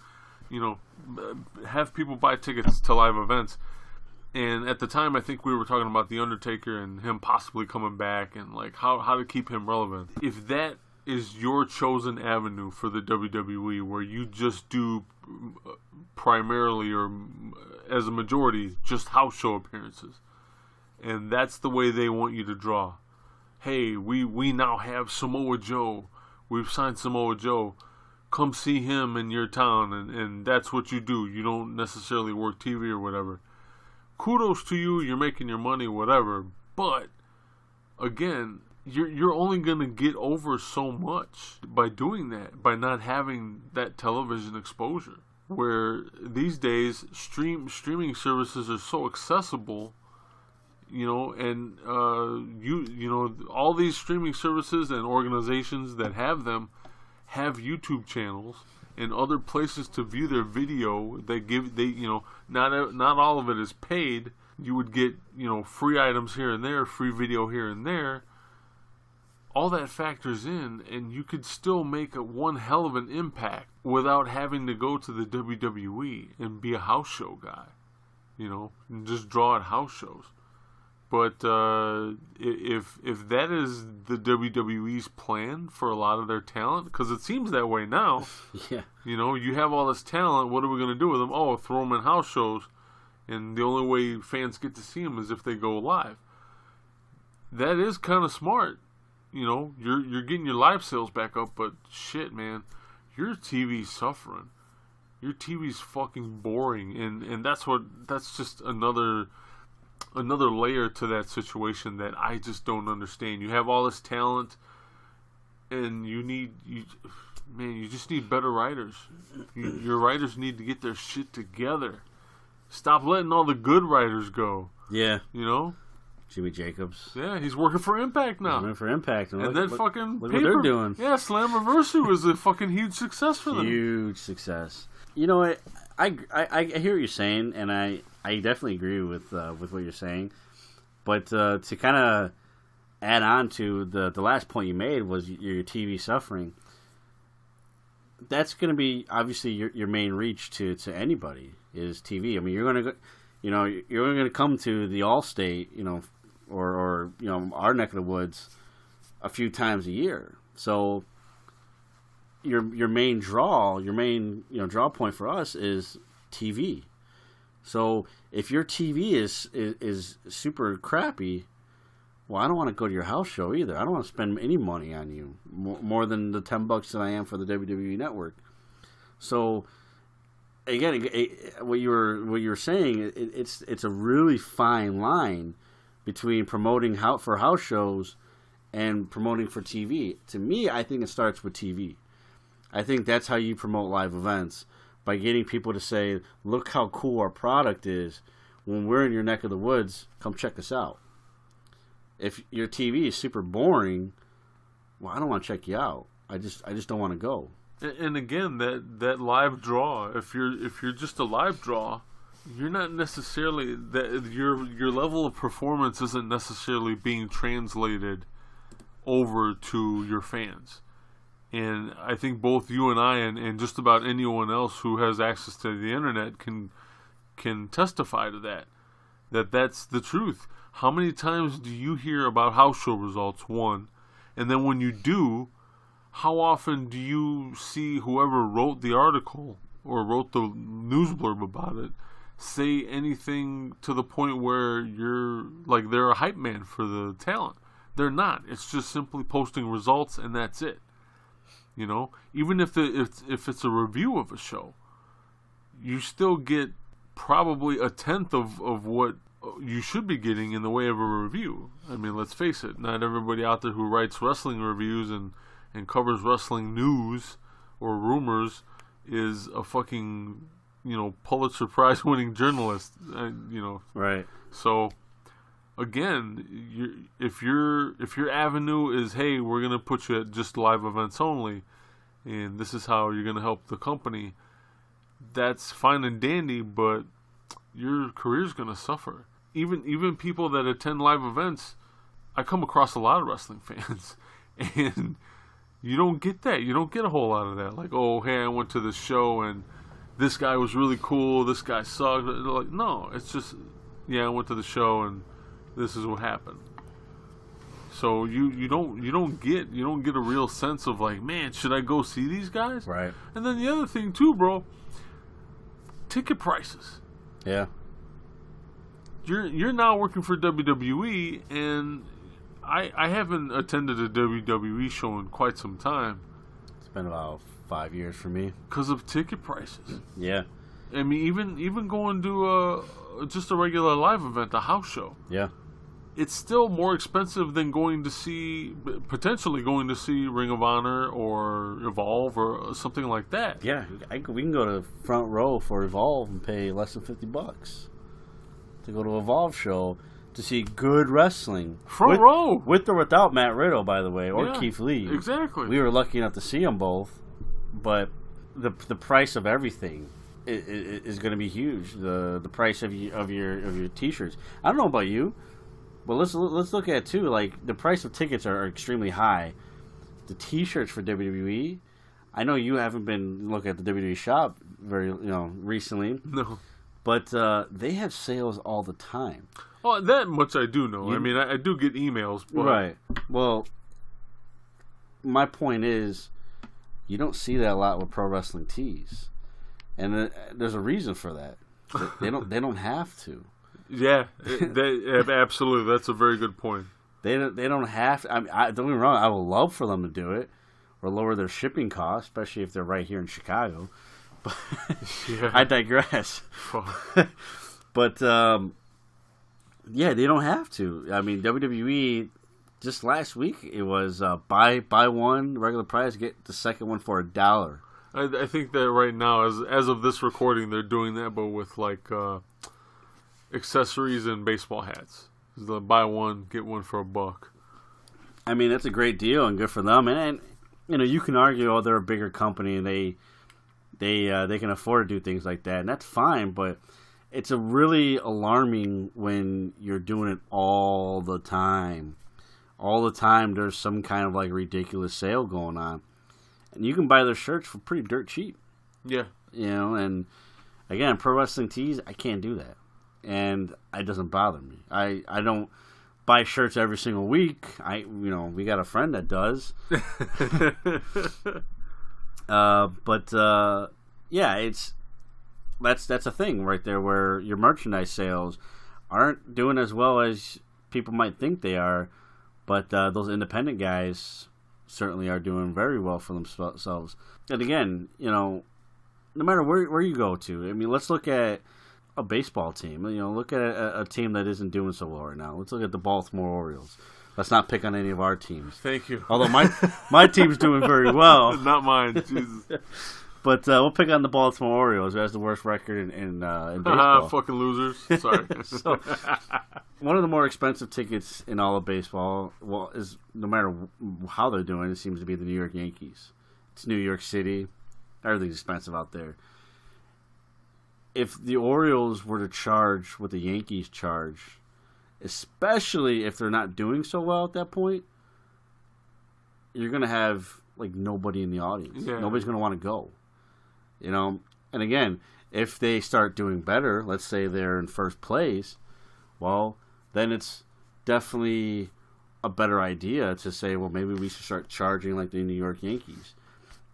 you know, have people buy tickets to live events. And at the time, I think we were talking about The Undertaker and him possibly coming back and like how to keep him relevant. If that is your chosen avenue for the WWE, where you just do primarily or as a majority just house show appearances, and that's the way they want you to draw. Hey, we now have Samoa Joe. We've signed Samoa Joe. come see him in your town, and that's what you do. You don't necessarily work TV or whatever. Kudos to you. You're making your money, whatever. But again, you're only going to get over so much by doing that, by not having that television exposure. Where these days streaming services are so accessible, and all these streaming services and organizations that have them have YouTube channels and other places to view their video. Not all of it is paid. You would get free items here and there, free video here and there. All that factors in, and you could still make one hell of an impact without having to go to the WWE and be a house show guy, and just draw at house shows. But if that is the WWE's plan for a lot of their talent, because it seems that way now.
Yeah.
You have all this talent. What are we going to do with them? Oh, throw them in house shows, and the only way fans get to see them is if they go live. That is kind of smart. You're getting your live sales back up, but shit, man, your TV's suffering. Your TV's fucking boring, and that's just another layer to that situation that I just don't understand. You have all this talent, and you just need better writers. Your writers need to get their shit together. Stop letting all the good writers go.
Yeah.
Jimmy
Jacobs.
Yeah, he's working for Impact now.
Working for Impact.
And then fucking
look what they're doing.
Yeah, Slammiversary was a fucking huge success for them.
Huge success. You know what? I hear what you're saying, and I definitely agree with what you're saying. But to kind of add on to the last point you made was your TV suffering. That's going to be obviously your main reach to anybody is TV. I mean, you're going to go, you're going to come to the Allstate, or our neck of the woods a few times a year. So your main draw point for us is TV. So if your TV is super crappy, well, I don't want to go to your house show either. I don't want to spend any money on you more than the $10 that I am for the WWE Network. So again, what you were saying, it's a really fine line between promoting for house shows and promoting for TV. To me, I think it starts with TV. I think that's how you promote live events, by getting people to say, look how cool our product is. When we're in your neck of the woods, come check us out. If your TV is super boring, well, I don't want to check you out. I just don't want to go.
And again, that live draw, if you're just a live draw, you're not necessarily that your level of performance isn't necessarily being translated over to your fans. And I think both you and I and just about anyone else who has access to the internet can testify to that that's the truth. How many times do you hear about house show results, one, and then when you do, how often do you see whoever wrote the article or wrote the news blurb about it say anything to the point where you're like they're a hype man for the talent? They're not. It's just simply posting results and that's it. Even if it's a review of a show, you still get probably a tenth of what you should be getting in the way of a review. I mean, let's face it, not everybody out there who writes wrestling reviews and covers wrestling news or rumors is a fucking, Pulitzer Prize winning journalist,
Right.
So again, if your avenue is, hey, we're going to put you at just live events only, and this is how you're going to help the company, that's fine and dandy, but your career's going to suffer. Even people that attend live events, I come across a lot of wrestling fans, and you don't get that. You don't get a whole lot of that. Like, oh, hey, I went to this show, and this guy was really cool, this guy sucked. Like, no, it's just, yeah, I went to the show, and this is what happened. So you don't get a real sense of like, man, should I go see these guys?
Right.
And then the other thing too, bro, ticket prices.
Yeah.
You're now working for WWE, and I haven't attended a WWE show in quite some time.
It's been about 5 years for me.
Because of ticket prices.
Yeah.
I mean, even going to just a regular live event, a house show.
Yeah.
It's still more expensive than potentially going to see Ring of Honor or Evolve or something like that.
Yeah, we can go to front row for Evolve and pay less than $50 to go to a Evolve show to see good wrestling.
Front row!
With or without Matt Riddle, by the way, or
Yeah,
Keith Lee.
Exactly.
We were lucky enough to see them both, but the price of everything is going to be huge. The price of your T-shirts. I don't know about you. Well, let's look at it too. Like, the price of tickets are extremely high. The T-shirts for WWE, I know you haven't been looking at the WWE shop very recently.
No,
but they have sales all the time.
Oh, that much I do know. I mean, I do get emails. But...
Right. Well, my point is, you don't see that a lot with pro wrestling tees, and there's a reason for that. They don't have to.
Yeah, absolutely. That's a very good point.
They don't have to. I mean, don't get me wrong. I would love for them to do it or lower their shipping costs, especially if they're right here in Chicago. But
yeah.
I digress. But yeah, they don't have to. I mean, WWE just last week it was buy one regular price, get the second one for $1.
I think that right now, as of this recording, they're doing that, but with like. Accessories and baseball hats. Buy one, get one for $1.
I mean, that's a great deal and good for them. And you can argue, oh, they're a bigger company and they can afford to do things like that, and that's fine. But it's a really alarming when you're doing it all the time. All the time, there's some kind of like ridiculous sale going on, and you can buy their shirts for pretty dirt cheap.
Yeah,
and again, pro wrestling tees, I can't do that. And it doesn't bother me. I don't buy shirts every single week. We got a friend that does. Yeah, that's a thing right there where your merchandise sales aren't doing as well as people might think they are, but those independent guys certainly are doing very well for themselves. And again, no matter where you go to, I mean, let's look at a baseball team. Look at a team that isn't doing so well right now. Let's look at the Baltimore Orioles. Let's not pick on any of our teams.
Thank you.
Although my team's doing very well.
Not mine. Jesus.
But we'll pick on the Baltimore Orioles, who has the worst record in baseball.
Fucking losers. Sorry.
So, one of the more expensive tickets in all of baseball, is no matter how they're doing, it seems to be the New York Yankees. It's New York City. Everything's expensive out there. If the Orioles were to charge what the Yankees charge, especially if they're not doing so well at that point, you're going to have like nobody in the audience. Yeah. Nobody's going to want to go. And again, if they start doing better, let's say they're in first place, well, then it's definitely a better idea to say, well, maybe we should start charging like the New York Yankees,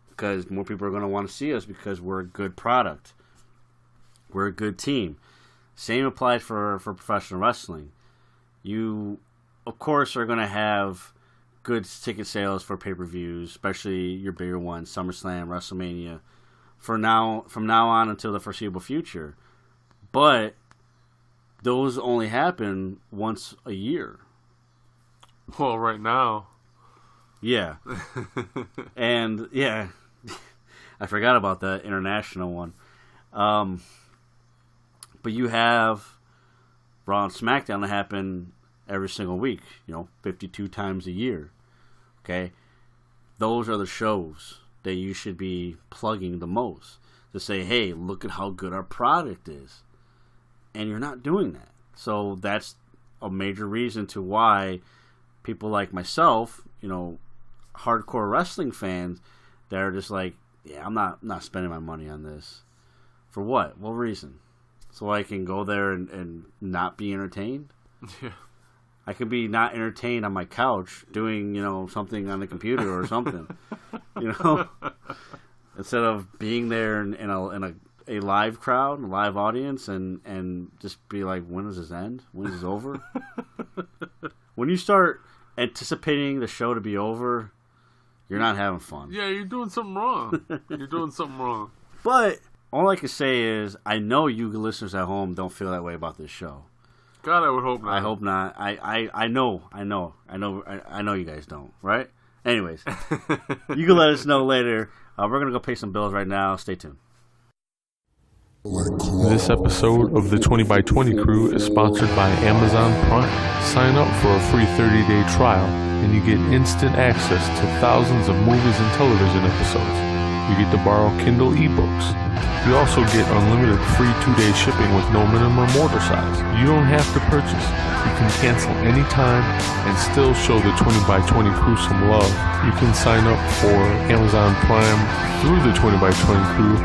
because more people are going to want to see us because we're a good product. We're a good team. Same applies for professional wrestling. You, of course, are going to have good ticket sales for pay-per-views, especially your bigger ones, SummerSlam, WrestleMania, from now on until the foreseeable future. But those only happen once a year.
Well, right now.
Yeah. And, yeah, I forgot about the international one. But you have Raw and SmackDown that happen every single week, 52 times a year. Okay? Those are the shows that you should be plugging the most to say, hey, look at how good our product is. And you're not doing that. So that's a major reason to why people like myself, hardcore wrestling fans, that are just like, yeah, I'm not spending my money on this. For what? What reason? So I can go there and not be entertained?
Yeah.
I could be not entertained on my couch doing, something on the computer or something. Instead of being there in a live crowd, a live audience, and just be like, when does this end? When is this over? When you start anticipating the show to be over, you're not having fun.
Yeah, you're doing something wrong. You're doing something wrong.
But all I can say is, I know you listeners at home don't feel that way about this show.
God, I would hope not.
I hope not. I know you guys don't, right? Anyways, you can let us know later. We're going to go pay some bills right now. Stay tuned.
This episode of the 20 by 20 crew is sponsored by Amazon Prime. Sign up for a free 30-day trial and you get instant access to thousands of movies and television episodes. You get to borrow Kindle ebooks. You also get unlimited free 2-day shipping with no minimum order size. You don't have to purchase. You can cancel anytime and still show the 20 by 20 crew some love. You can sign up for Amazon Prime through the 20 by 20 crew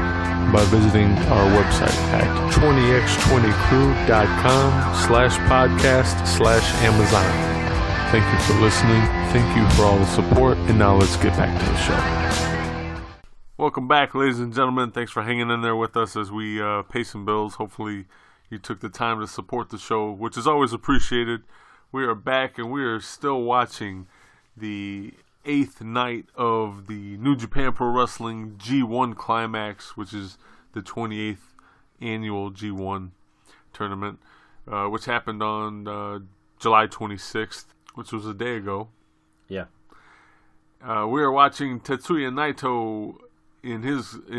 by visiting our website at 20x20crew.com/podcast/Amazon. Thank you for listening. Thank you for all the support. And now let's get back to the show. Welcome back, ladies and gentlemen. Thanks for hanging in there with us as we pay some bills. Hopefully you took the time to support the show, which is always appreciated. We are back and we are still watching the 8th night of the New Japan Pro Wrestling G1 Climax, which is the 28th annual G1 tournament, which happened on July 26th, which was a day ago.
Yeah.
We are watching Tetsuya Naito in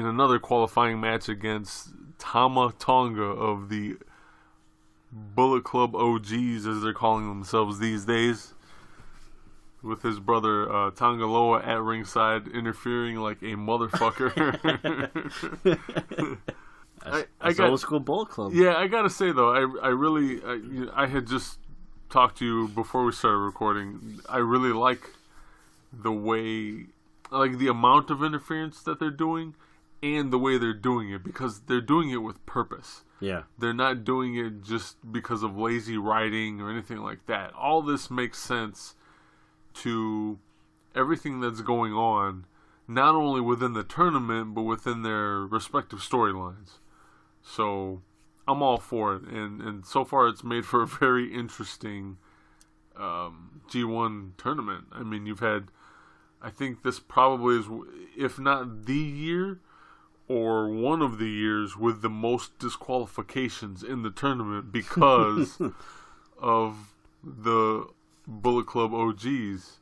another qualifying match against Tama Tonga of the Bullet Club OGs, as they're calling themselves these days, with his brother Tangaloa at ringside interfering like a motherfucker.
That's old school Bullet Club.
Yeah, I gotta say though, I had just talked to you before we started recording. I really like the way, like the amount of interference that they're doing, and the way they're doing it, because they're doing it with purpose.
Yeah.
They're not doing it just because of lazy writing or anything like that. All this makes sense to everything that's going on, not only within the tournament, but within their respective storylines. So I'm all for it, and so far it's made for a very interesting G1 tournament. I mean, you've had, I think this probably is, if not the year, or one of the years with the most disqualifications in the tournament because of the Bullet Club OGs.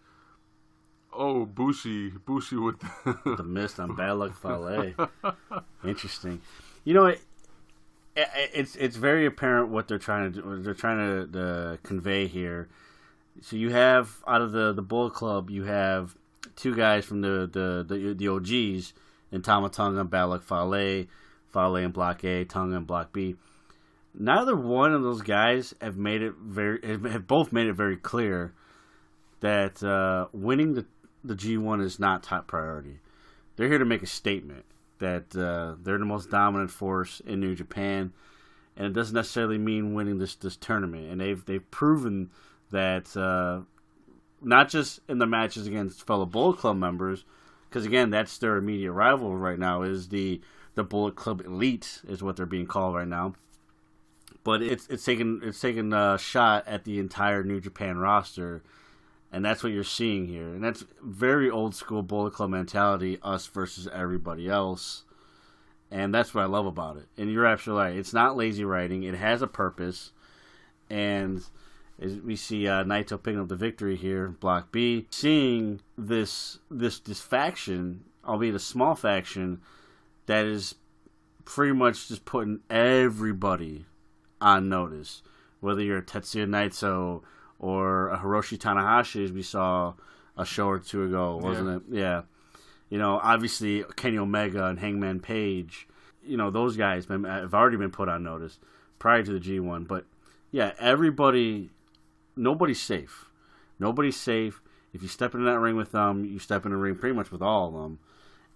Oh, Bushi with
the mist on Bad Luck Fale. Interesting. You know, it's very apparent what they're trying to do. What they're trying to convey here. So you have, out of the Bullet Club, you have two guys from the OGs in Tama Tonga and Bad Luck Fale in Block A, Tonga in Block B. Neither one of those guys have both made it very clear that winning the G1 is not top priority. They're here to make a statement that they're the most dominant force in New Japan, and it doesn't necessarily mean winning this tournament. And they've proven that not just in the matches against fellow Bullet Club members, because again, that's their immediate rival right now, is the Bullet Club Elite, is what they're being called right now. But it's taken a shot at the entire New Japan roster, and that's what you're seeing here. And that's very old school Bullet Club mentality, us versus everybody else. And that's what I love about it. And you're absolutely right. It's not lazy writing. It has a purpose. And as we see Naito picking up the victory here, Block B, seeing this faction, albeit a small faction, that is pretty much just putting everybody on notice. Whether you're a Tetsuya Naito or a Hiroshi Tanahashi, as we saw a show or two ago, wasn't it? Yeah. You know, obviously Kenny Omega and Hangman Page, you know, those guys have already been put on notice prior to the G1. But yeah, nobody's safe. Nobody's safe. If you step into that ring with them, you step in the ring pretty much with all of them.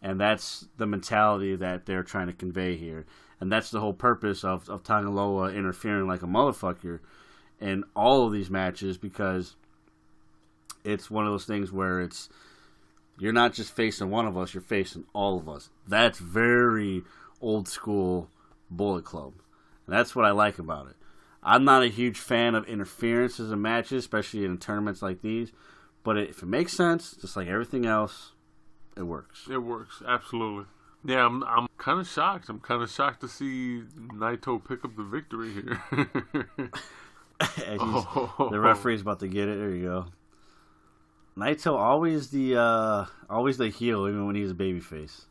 And that's the mentality that they're trying to convey here. And that's the whole purpose of Tangaloa interfering like a motherfucker in all of these matches, because it's one of those things where you're not just facing one of us, you're facing all of us. That's very old school Bullet Club. And that's what I like about it. I'm not a huge fan of interferences in matches, especially in tournaments like these. But if it makes sense, just like everything else, it works.
It works, absolutely. Yeah, I'm kind of shocked. I'm kind of shocked to see Naito pick up the victory here.
The referee's about to get it. There you go. Naito always the heel, even when he's a babyface.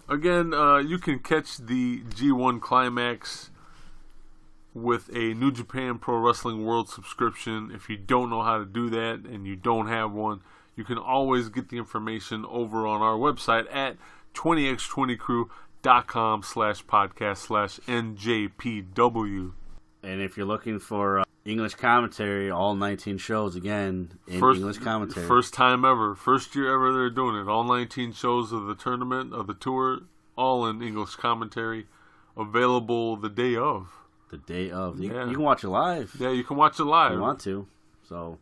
Again, you can catch the G1 Climax with a New Japan Pro Wrestling World subscription. If you don't know how to do that and you don't have one, you can always get the information over on our website at 20x20crew.com/podcast/NJPW.
And if you're looking for English commentary, all 19 shows, again, in English commentary.
First time ever. First year ever they're doing it. All 19 shows of the tournament, of the tour, all in English commentary. Available the day of.
The day of. You
Yeah.
can watch it live.
Yeah, you can watch it live.
If you want to. So,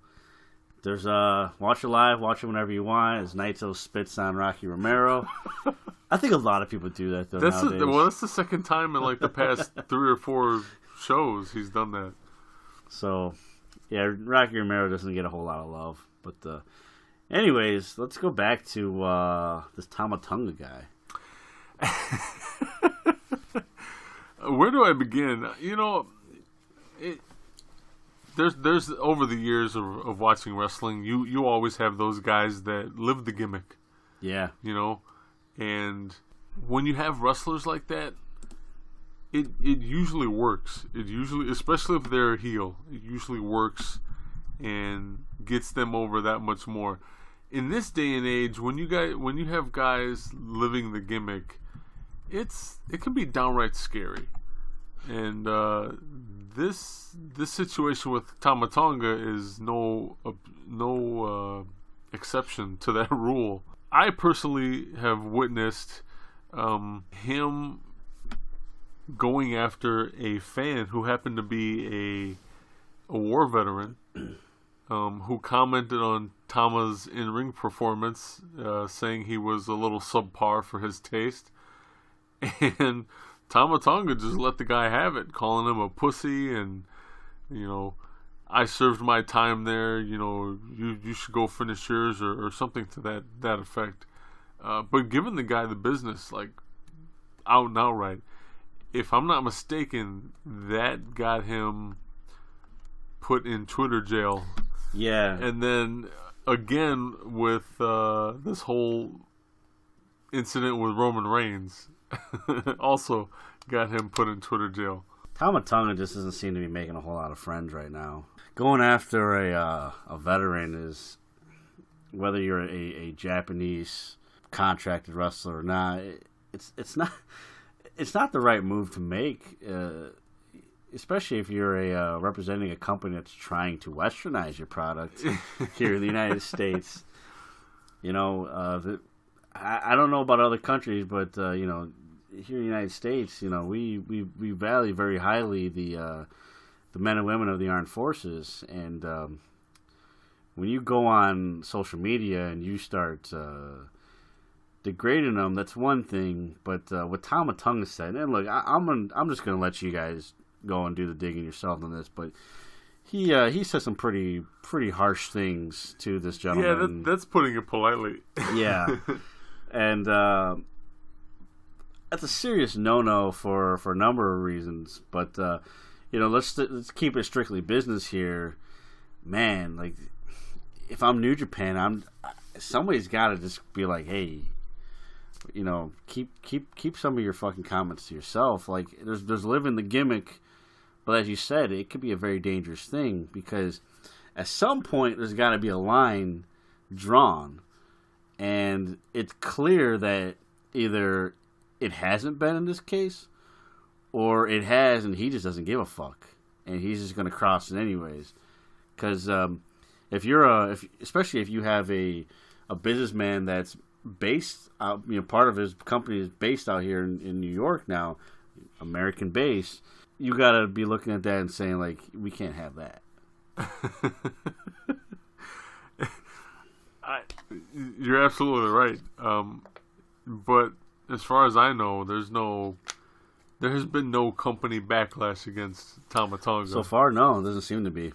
there's watch it live, watch it whenever you want, as Naito spits on Rocky Romero. I think a lot of people do that, though, nowadays.
That's the second time in like the past 3 or 4 shows he's done that.
So, yeah, Rocky Romero doesn't get a whole lot of love. But, anyways, let's go back to this Tama Tonga guy.
Where do I begin? You know, there's over the years of watching wrestling, you always have those guys that live the gimmick.
Yeah.
You know, and when you have wrestlers like that, it usually works. It usually, especially if they're a heel, it usually works and gets them over that much more. In this day and age, when you have guys living the gimmick, it can be downright scary. And this situation with Tama Tonga is no exception to that rule. I personally have witnessed him going after a fan who happened to be a war veteran, who commented on Tama's in-ring performance, saying he was a little subpar for his taste. And Tama Tonga just let the guy have it, calling him a pussy, and, you know, I served my time there, you know, you should go finish yours, or something to that effect. But giving the guy the business, like, out and outright. If I'm not mistaken, that got him put in Twitter jail.
Yeah.
And then, again, with this whole incident with Roman Reigns, also got him put in Twitter jail.
Tama Tonga just doesn't seem to be making a whole lot of friends right now. Going after a veteran is, whether you're a Japanese contracted wrestler or not, it's not the right move to make, especially if you're representing a company that's trying to westernize your product here in the United States. You know, I don't know about other countries, but you know, here in the United States, you know, we value very highly the men and women of the armed forces, and when you go on social media and you start degrading them, that's one thing. But what Tama Tonga said, and look, I'm just gonna let you guys go and do the digging yourself on this, but he said some pretty harsh things to this gentleman.
Yeah, that's putting it politely.
Yeah, and that's a serious no-no for a number of reasons. But you know, let's keep it strictly business here, man. Like, if I'm New Japan, somebody's got to just be like, hey, you know, keep some of your fucking comments to yourself. Like, there's living the gimmick, but as you said, it could be a very dangerous thing, because at some point there's got to be a line drawn, and it's clear that either it hasn't been in this case, or it has and he just doesn't give a fuck, and he's just going to cross it anyways. Because especially if you have a businessman that's based out, you know, part of his company is based out here in New York now, American base, you got to be looking at that and saying, like, we can't have that.
You're absolutely right. But as far as I know, there has been no company backlash against Tama Tonga.
So far, no, it doesn't seem to be.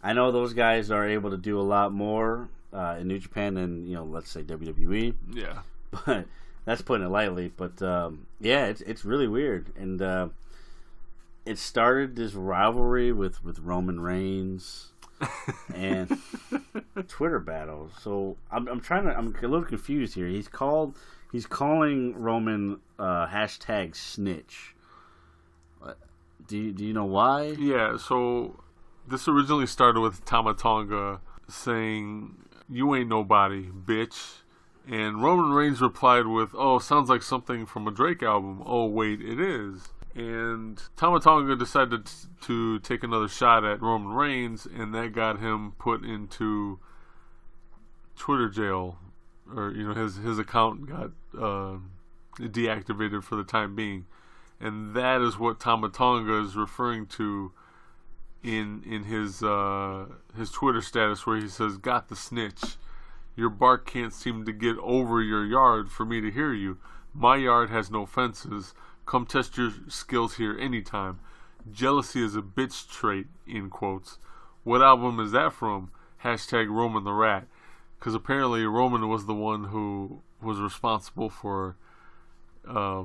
I know those guys are able to do a lot more in New Japan than, let's say WWE.
Yeah.
But that's putting it lightly. But yeah, it's really weird. And it started this rivalry with Roman Reigns and Twitter battles. So I'm a little confused here. He's calling Roman hashtag snitch. Do you know why?
Yeah, so this originally started with Tama Tonga saying, "You ain't nobody, bitch." And Roman Reigns replied with, "Oh, sounds like something from a Drake album. Oh, wait, it is." And Tama Tonga decided to take another shot at Roman Reigns, and that got him put into Twitter jail. Or, his account got deactivated for the time being. And that is what Tama Tonga is referring to in his Twitter status, where he says, "Got the snitch. Your bark can't seem to get over your yard for me to hear you. My yard has no fences. Come test your skills here anytime. Jealousy is a bitch trait," in quotes. What album is that from? Hashtag Roman the Rat. Because apparently Roman was the one who was responsible for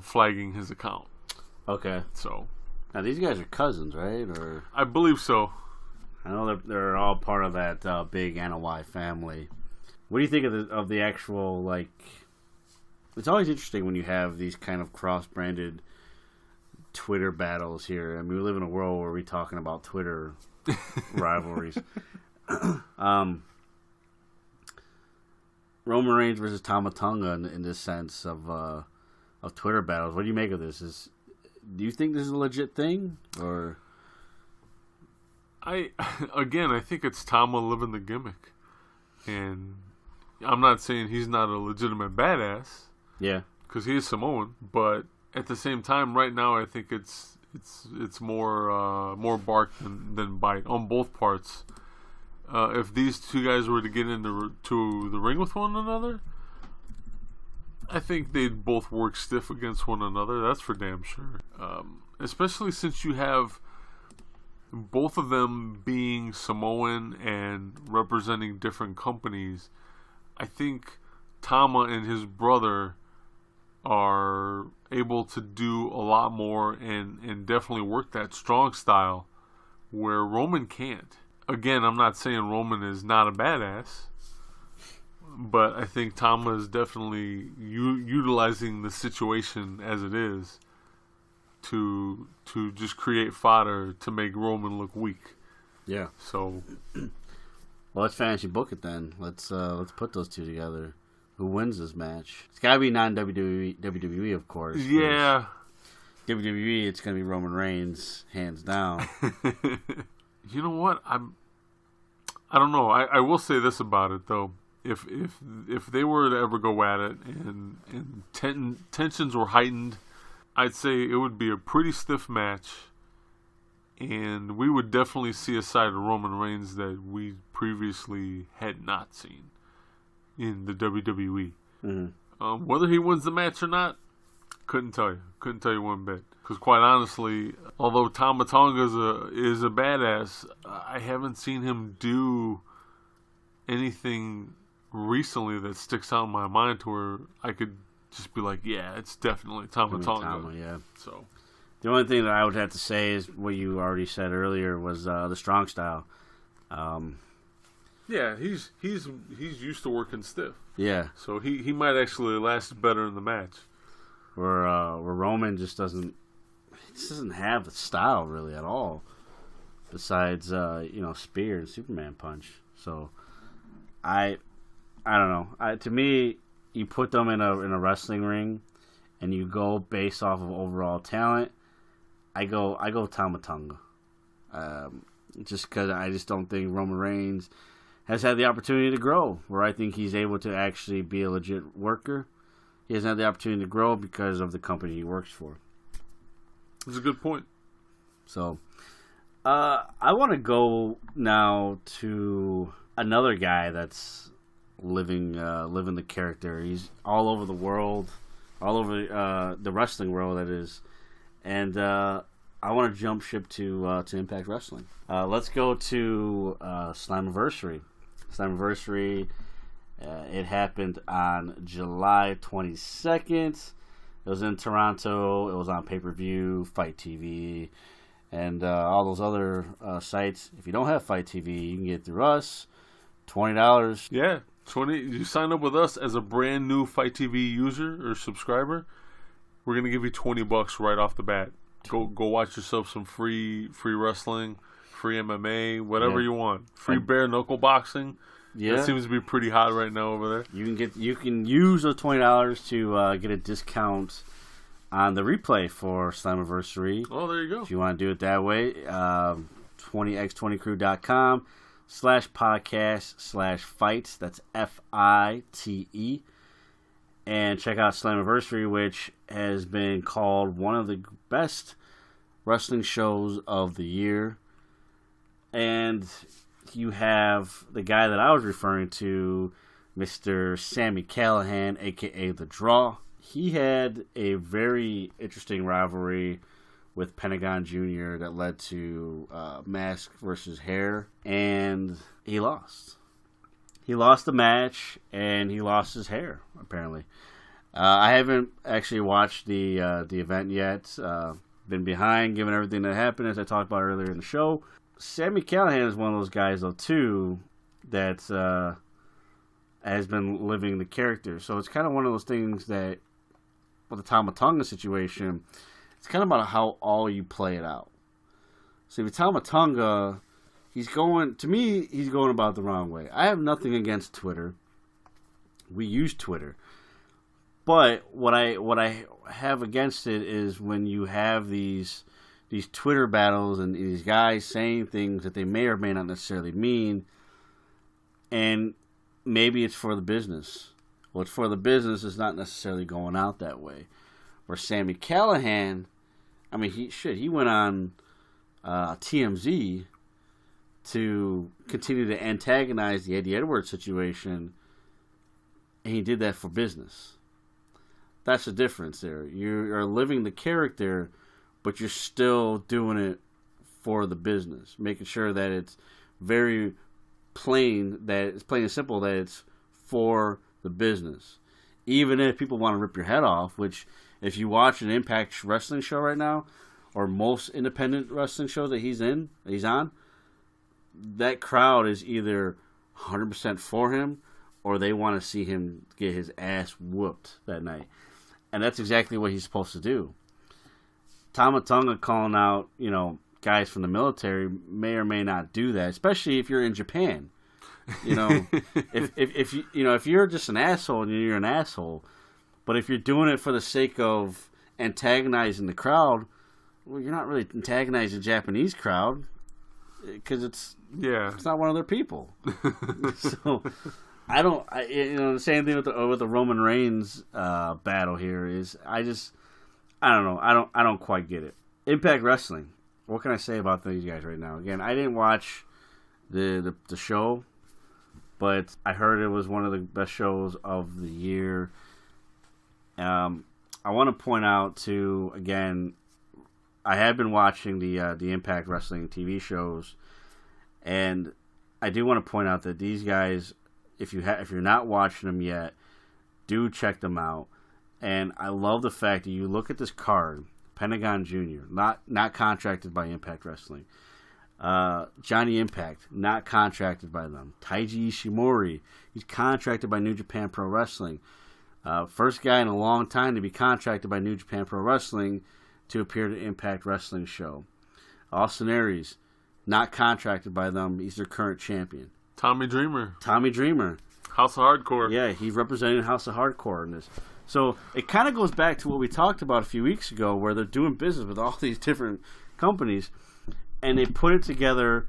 flagging his account.
Okay.
So
now these guys are cousins, right? Or
I believe so.
I know they're all part of that big Anoa'i family. What do you think of the actual, like? It's always interesting when you have these kind of cross-branded Twitter battles here. I mean, we live in a world where we're talking about Twitter rivalries. Roman Reigns versus Tama Tonga in this sense of Twitter battles. What do you make of this? Do you think this is a legit thing, or?
I think it's Tama living the gimmick, and I'm not saying he's not a legitimate badass.
Yeah,
because he is Samoan, but at the same time, right now, I think it's more bark than bite on both parts. If these two guys were to get into the ring with one another, I think they'd both work stiff against one another. That's for damn sure. Especially since you have both of them being Samoan and representing different companies. I think Tama and his brother are able to do a lot more and definitely work that strong style where Roman can't. Again, I'm not saying Roman is not a badass, but I think Tama is definitely utilizing the situation as it is to just create fodder to make Roman look weak.
Yeah.
So,
well, let's fantasy book it then. Let's put those two together. Who wins this match? It's gotta be non-WWE, of course.
Yeah.
WWE, it's gonna be Roman Reigns, hands down.
You know what? I don't know. I will say this about it though. If they were to ever go at it and tensions were heightened, I'd say it would be a pretty stiff match, and we would definitely see a side of Roman Reigns that we previously had not seen in the WWE.
Mm-hmm.
Whether he wins the match or not, couldn't tell you one bit. Because quite honestly, although Tama Tonga is a badass, I haven't seen him do anything recently that sticks out in my mind to where I could just be like, yeah, it's definitely Tama Tonga.
Yeah.
So
the only thing that I would have to say is what you already said earlier was the strong style.
Yeah, he's used to working stiff.
Yeah.
So he might actually last better in the match.
Where Roman just doesn't have the style really at all. Besides spear and Superman punch. So I don't know. To me, you put them in a wrestling ring and you go based off of overall talent, I go Tama Tonga. Just because I just don't think Roman Reigns has had the opportunity to grow, where I think he's able to actually be a legit worker. He hasn't had the opportunity to grow because of the company he works for.
That's a good point.
So, I want to go now to another guy that's living the character. He's all over the world, all over the wrestling world, that is. And I'm I want to jump ship to Impact Wrestling. Let's go to Slammiversary. Slammiversary, it happened on July 22nd. It was in Toronto. It was on pay-per-view, Fight TV, and all those other sites. If you don't have Fight TV, you can get it through us. $20.
Yeah, 20. You sign up with us as a brand new Fight TV user or subscriber. We're gonna give you $20 right off the bat. Go watch yourself some free wrestling, free MMA, whatever you want. Free bare knuckle boxing. Yeah, that seems to be pretty hot right now over there.
You can use those $20 to get a discount on the replay for Slammiversary.
Oh, there you go.
If you want to do it that way, 20x20crew.com/podcast/fights. That's FITE. And check out Slammiversary, which has been called one of the best wrestling shows of the year. And you have the guy that I was referring to, Mr. Sami Callihan, a.k.a. The Draw. He had a very interesting rivalry with Pentagon Jr. that led to Mask versus Hair, and he lost. He lost the match, and he lost his hair, apparently. I haven't actually watched the event yet. Been behind, given everything that happened, as I talked about earlier in the show. Sami Callihan is one of those guys, though, too, that has been living the character. So it's kind of one of those things that, with the Tama Tonga situation, it's kind of about how all you play it out. So with Tama Tonga, he's going about the wrong way. I have nothing against Twitter. We use Twitter. But what I have against it is when you have these Twitter battles and these guys saying things that they may or may not necessarily mean, and maybe it's for the business. Well, it's for the business. It's not necessarily going out that way. Where Sami Callihan, I mean, he went on TMZ to continue to antagonize the Eddie Edwards situation, and he did that for business. That's the difference there. You are living the character, but you're still doing it for the business, making sure that it's very plain, that it's plain and simple, that it's for the business. Even if people want to rip your head off, which if you watch an Impact Wrestling show right now, or most independent wrestling shows that he's on, that crowd is either 100% for him, or they want to see him get his ass whooped that night. And that's exactly what he's supposed to do. Tama Tonga calling out, guys from the military may or may not do that, especially if you're in Japan. If you're just an asshole, and you're an asshole. But if you're doing it for the sake of antagonizing the crowd, well, you're not really antagonizing the Japanese crowd because it's not one of their people. So the same thing with the Roman Reigns battle here is I don't know. I don't quite get it. Impact Wrestling. What can I say about these guys right now? Again, I didn't watch the show, but I heard it was one of the best shows of the year. I want to point out too, again, I have been watching the Impact Wrestling TV shows, and I do want to point out that these guys, if you're not watching them yet, do check them out. And I love the fact that you look at this card, Pentagon Jr., not contracted by Impact Wrestling. Johnny Impact, not contracted by them. Taiji Ishimori, he's contracted by New Japan Pro Wrestling. First guy in a long time to be contracted by New Japan Pro Wrestling to appear to Impact Wrestling show. Austin Aries, not contracted by them. He's their current champion.
Tommy Dreamer.
House
of Hardcore.
Yeah, he's representing House of Hardcore in this. So it kind of goes back to what we talked about a few weeks ago, where they're doing business with all these different companies, and they put it together.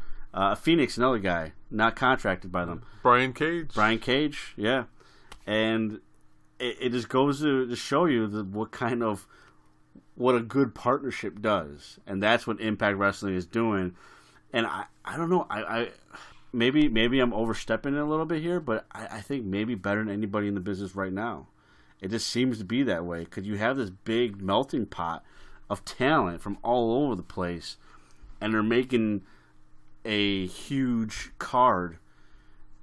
Phoenix, another guy, not contracted by them.
Brian Cage,
yeah. And it just goes to show you what a good partnership does, and that's what Impact Wrestling is doing. And I don't know, I maybe I'm overstepping it a little bit here, but I think maybe better than anybody in the business right now. It just seems to be that way because you have this big melting pot of talent from all over the place, and they're making a huge card,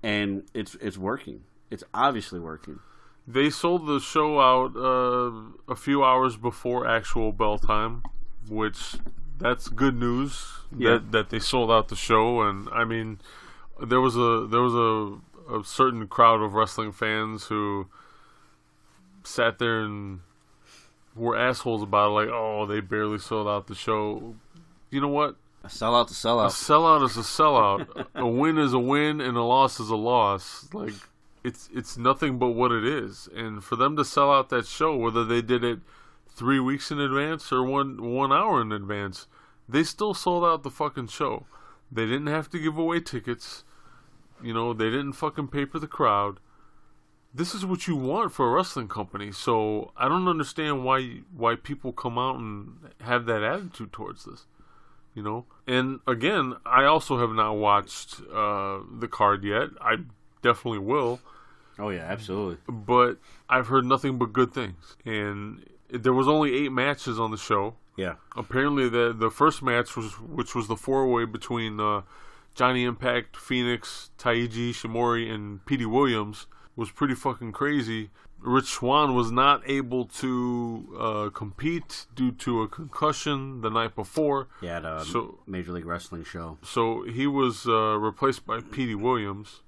and it's working. It's obviously working.
They sold the show out a few hours before actual bell time, which that's good news.
Yeah.
That they sold out the show, and I mean, there was a certain crowd of wrestling fans who sat there and were assholes about it, like, oh, they barely sold out the show. You know what?
A sellout to sellout.
A sellout is a sellout. A win is a win, and a loss is a loss. Like, it's nothing but what it is. And for them to sell out that show, whether they did it 3 weeks in advance or one hour in advance, they still sold out the fucking show. They didn't have to give away tickets. You know, they didn't fucking pay for the crowd. This is what you want for a wrestling company. So I don't understand why people come out and have that attitude towards this. You know? And again, I also have not watched the card yet. I definitely will.
Oh yeah, absolutely.
But I've heard nothing but good things. And there was only 8 matches on the show.
Yeah.
Apparently the first match which was the 4-way between Johnny Impact, Phoenix, Taiji Shimori, and Petey Williams was pretty fucking crazy. Rich Swann was not able to compete due to a concussion the night before.
He had a Major League Wrestling show.
So he was replaced by Petey Williams.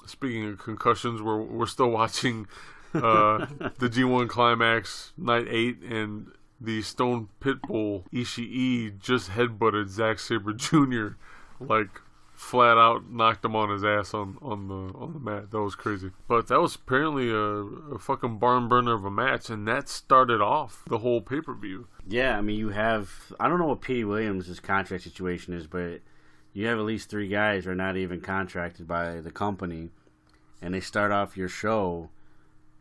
Speaking of concussions, we're still watching the G1 Climax Night 8, and the Stone Pitbull Ishii just headbutted Zack Sabre Jr. like flat out knocked him on his ass on the mat. That was crazy. But that was apparently a fucking barn burner of a match, and that started off the whole pay-per-view.
Yeah, I mean, you have, I don't know what Petey Williams' contract situation is, but you have at least 3 guys who are not even contracted by the company, and they start off your show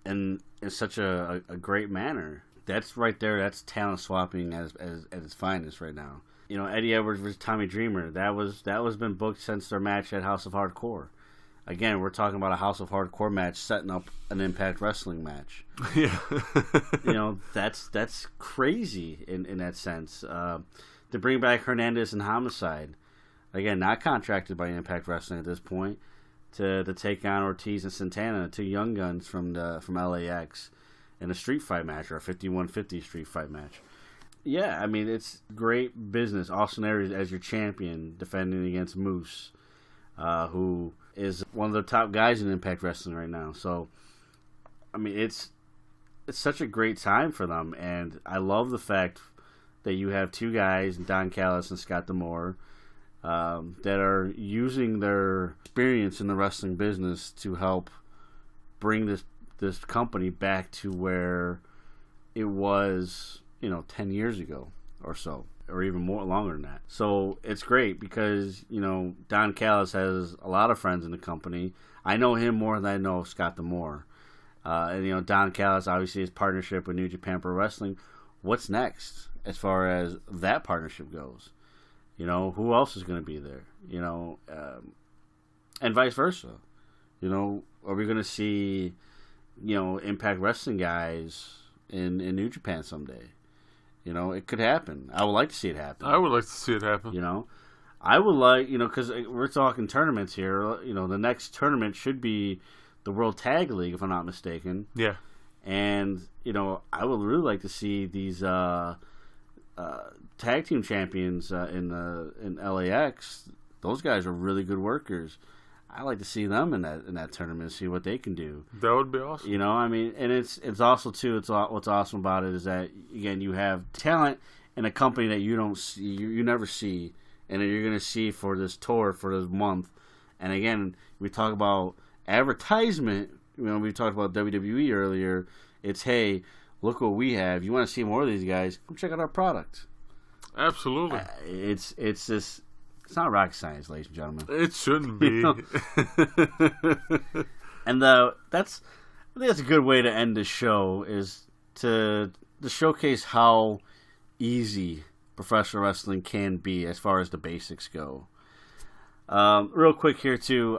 in such a great manner. That's right there. That's talent swapping at its finest right now. You know, Eddie Edwards versus Tommy Dreamer. That was been booked since their match at House of Hardcore. Again, we're talking about a House of Hardcore match setting up an Impact Wrestling match.
Yeah.
You know, that's crazy in that sense. To bring back Hernandez and Homicide, again, not contracted by Impact Wrestling at this point, to take on Ortiz and Santana, 2 young guns from LAX, in a street fight match, or a 51-50 street fight match. Yeah, I mean, it's great business. Austin Aries as your champion, defending against Moose, who is one of the top guys in Impact Wrestling right now. So, I mean, it's such a great time for them, and I love the fact that you have 2 guys, Don Callis and Scott D'Amore, that are using their experience in the wrestling business to help bring this company back to where it was, 10 years ago or so, or even more longer than that. So it's great because, Don Callis has a lot of friends in the company. I know him more than I know Scott D'Amore. And, Don Callis, obviously, his partnership with New Japan Pro Wrestling. What's next as far as that partnership goes? Who else is going to be there? And vice versa. Are we going to see, Impact Wrestling guys in New Japan someday? It could happen. I would like to see it happen.
I would like to see it happen.
I would like, because we're talking tournaments here. The next tournament should be the World Tag League, if I'm not mistaken.
Yeah.
And, I would really like to see these tag team champions in LAX. Those guys are really good workers. I like to see them in that tournament, see what they can do.
That would be awesome.
I mean, and it's also too. What's awesome about it is that, again, you have talent in a company that you don't see, you never see, and that you're going to see for this tour for this month. And again, we talk about advertisement. We talked about WWE earlier. It's, hey, look what we have. You want to see more of these guys? Come check out our product.
Absolutely.
It's just. It's not rocket science, ladies and gentlemen.
It shouldn't be.
And I think that's a good way to end the show, is to showcase how easy professional wrestling can be as far as the basics go. Real quick here too,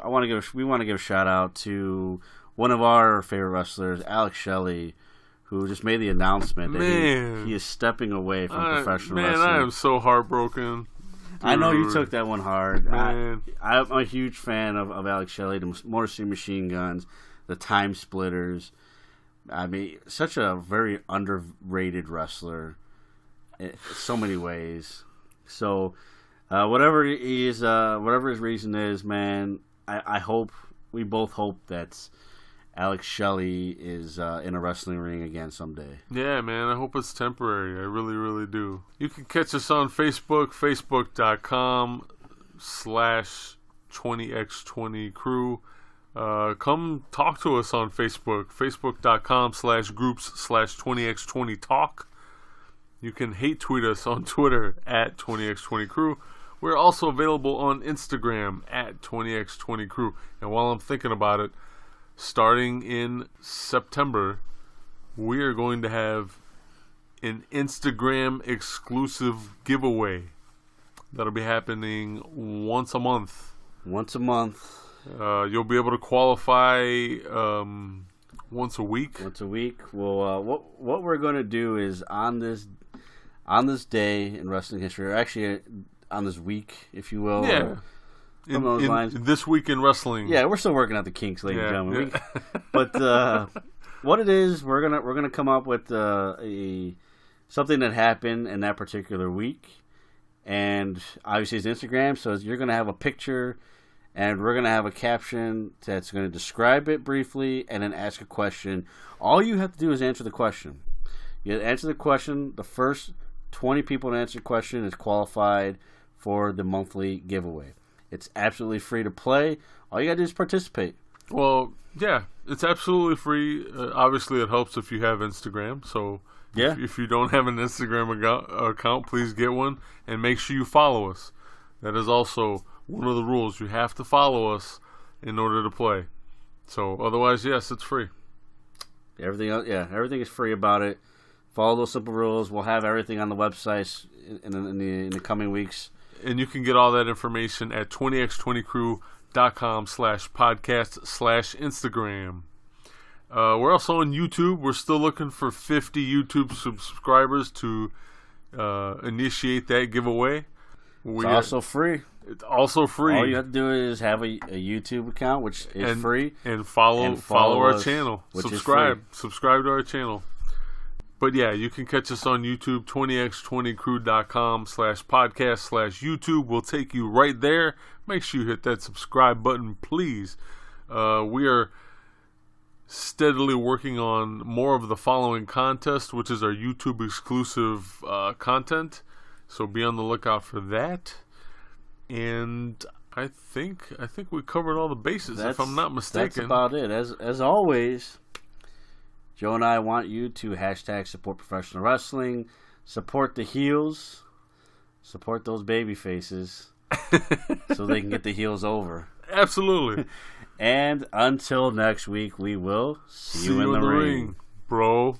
we want to give a shout out to one of our favorite wrestlers, Alex Shelley, who just made the announcement that
Man.
he is stepping away from professional wrestling.
Man, I am so heartbroken.
I know you took that one hard.
Man.
I'm a huge fan of Alex Shelley, the Motor City Machine Guns, the Time Splitters. I mean, such a very underrated wrestler in so many ways. So, whatever his reason is, man, I hope, we both hope that Alex Shelley is in a wrestling ring again someday.
Yeah, man, I hope it's temporary. I really, really do. You can catch us on Facebook, facebook.com/20x20crew. Come talk to us on Facebook, facebook.com/groups/20x20talk. You can hate tweet us on Twitter at 20x20crew. We're also available on Instagram at 20x20crew. And while I'm thinking about it, starting in September, we are going to have an Instagram exclusive giveaway that'll be happening once a month.
Once a month.
You'll be able to qualify once a week.
Once a week. Well, what we're going to do is on this day in wrestling history, or actually on this week, if you will.
Yeah. In this week in wrestling.
Yeah, we're still working out the kinks, ladies and gentlemen. But what it is, we're gonna come up with something that happened in that particular week, and obviously it's Instagram, so you're gonna have a picture, and we're gonna have a caption that's gonna describe it briefly, and then ask a question. All you have to do is answer the question. You answer the question. The first 20 people to answer the question is qualified for the monthly giveaway. It's absolutely free to play. All you gotta do is participate.
Well, yeah, it's absolutely free. Obviously, it helps if you have Instagram. So,
yeah.
If you don't have an Instagram account, please get one and make sure you follow us. That is also one of the rules. You have to follow us in order to play. So, otherwise, yes, it's free.
Everything is free about it. Follow those simple rules. We'll have everything on the website in the coming weeks.
And you can get all that information at 20x20crew.com/podcast/Instagram. We're also on YouTube. We're still looking for 50 YouTube subscribers to initiate that giveaway.
It's also free.
It's also free.
All you have to do is have a YouTube account, which is free.
And follow our channel. Subscribe to our channel. But yeah, you can catch us on YouTube, 20x20crew.com/podcast/YouTube. We'll take you right there. Make sure you hit that subscribe button, please. We are steadily working on more of the following contest, which is our YouTube exclusive content. So be on the lookout for that. And I think we covered all the bases, if I'm not mistaken.
That's about it. As always, Joe and I want you to hashtag support professional wrestling, support the heels, support those baby faces, so they can get the heels over.
Absolutely.
And until next week, we will see you in the ring,
bro.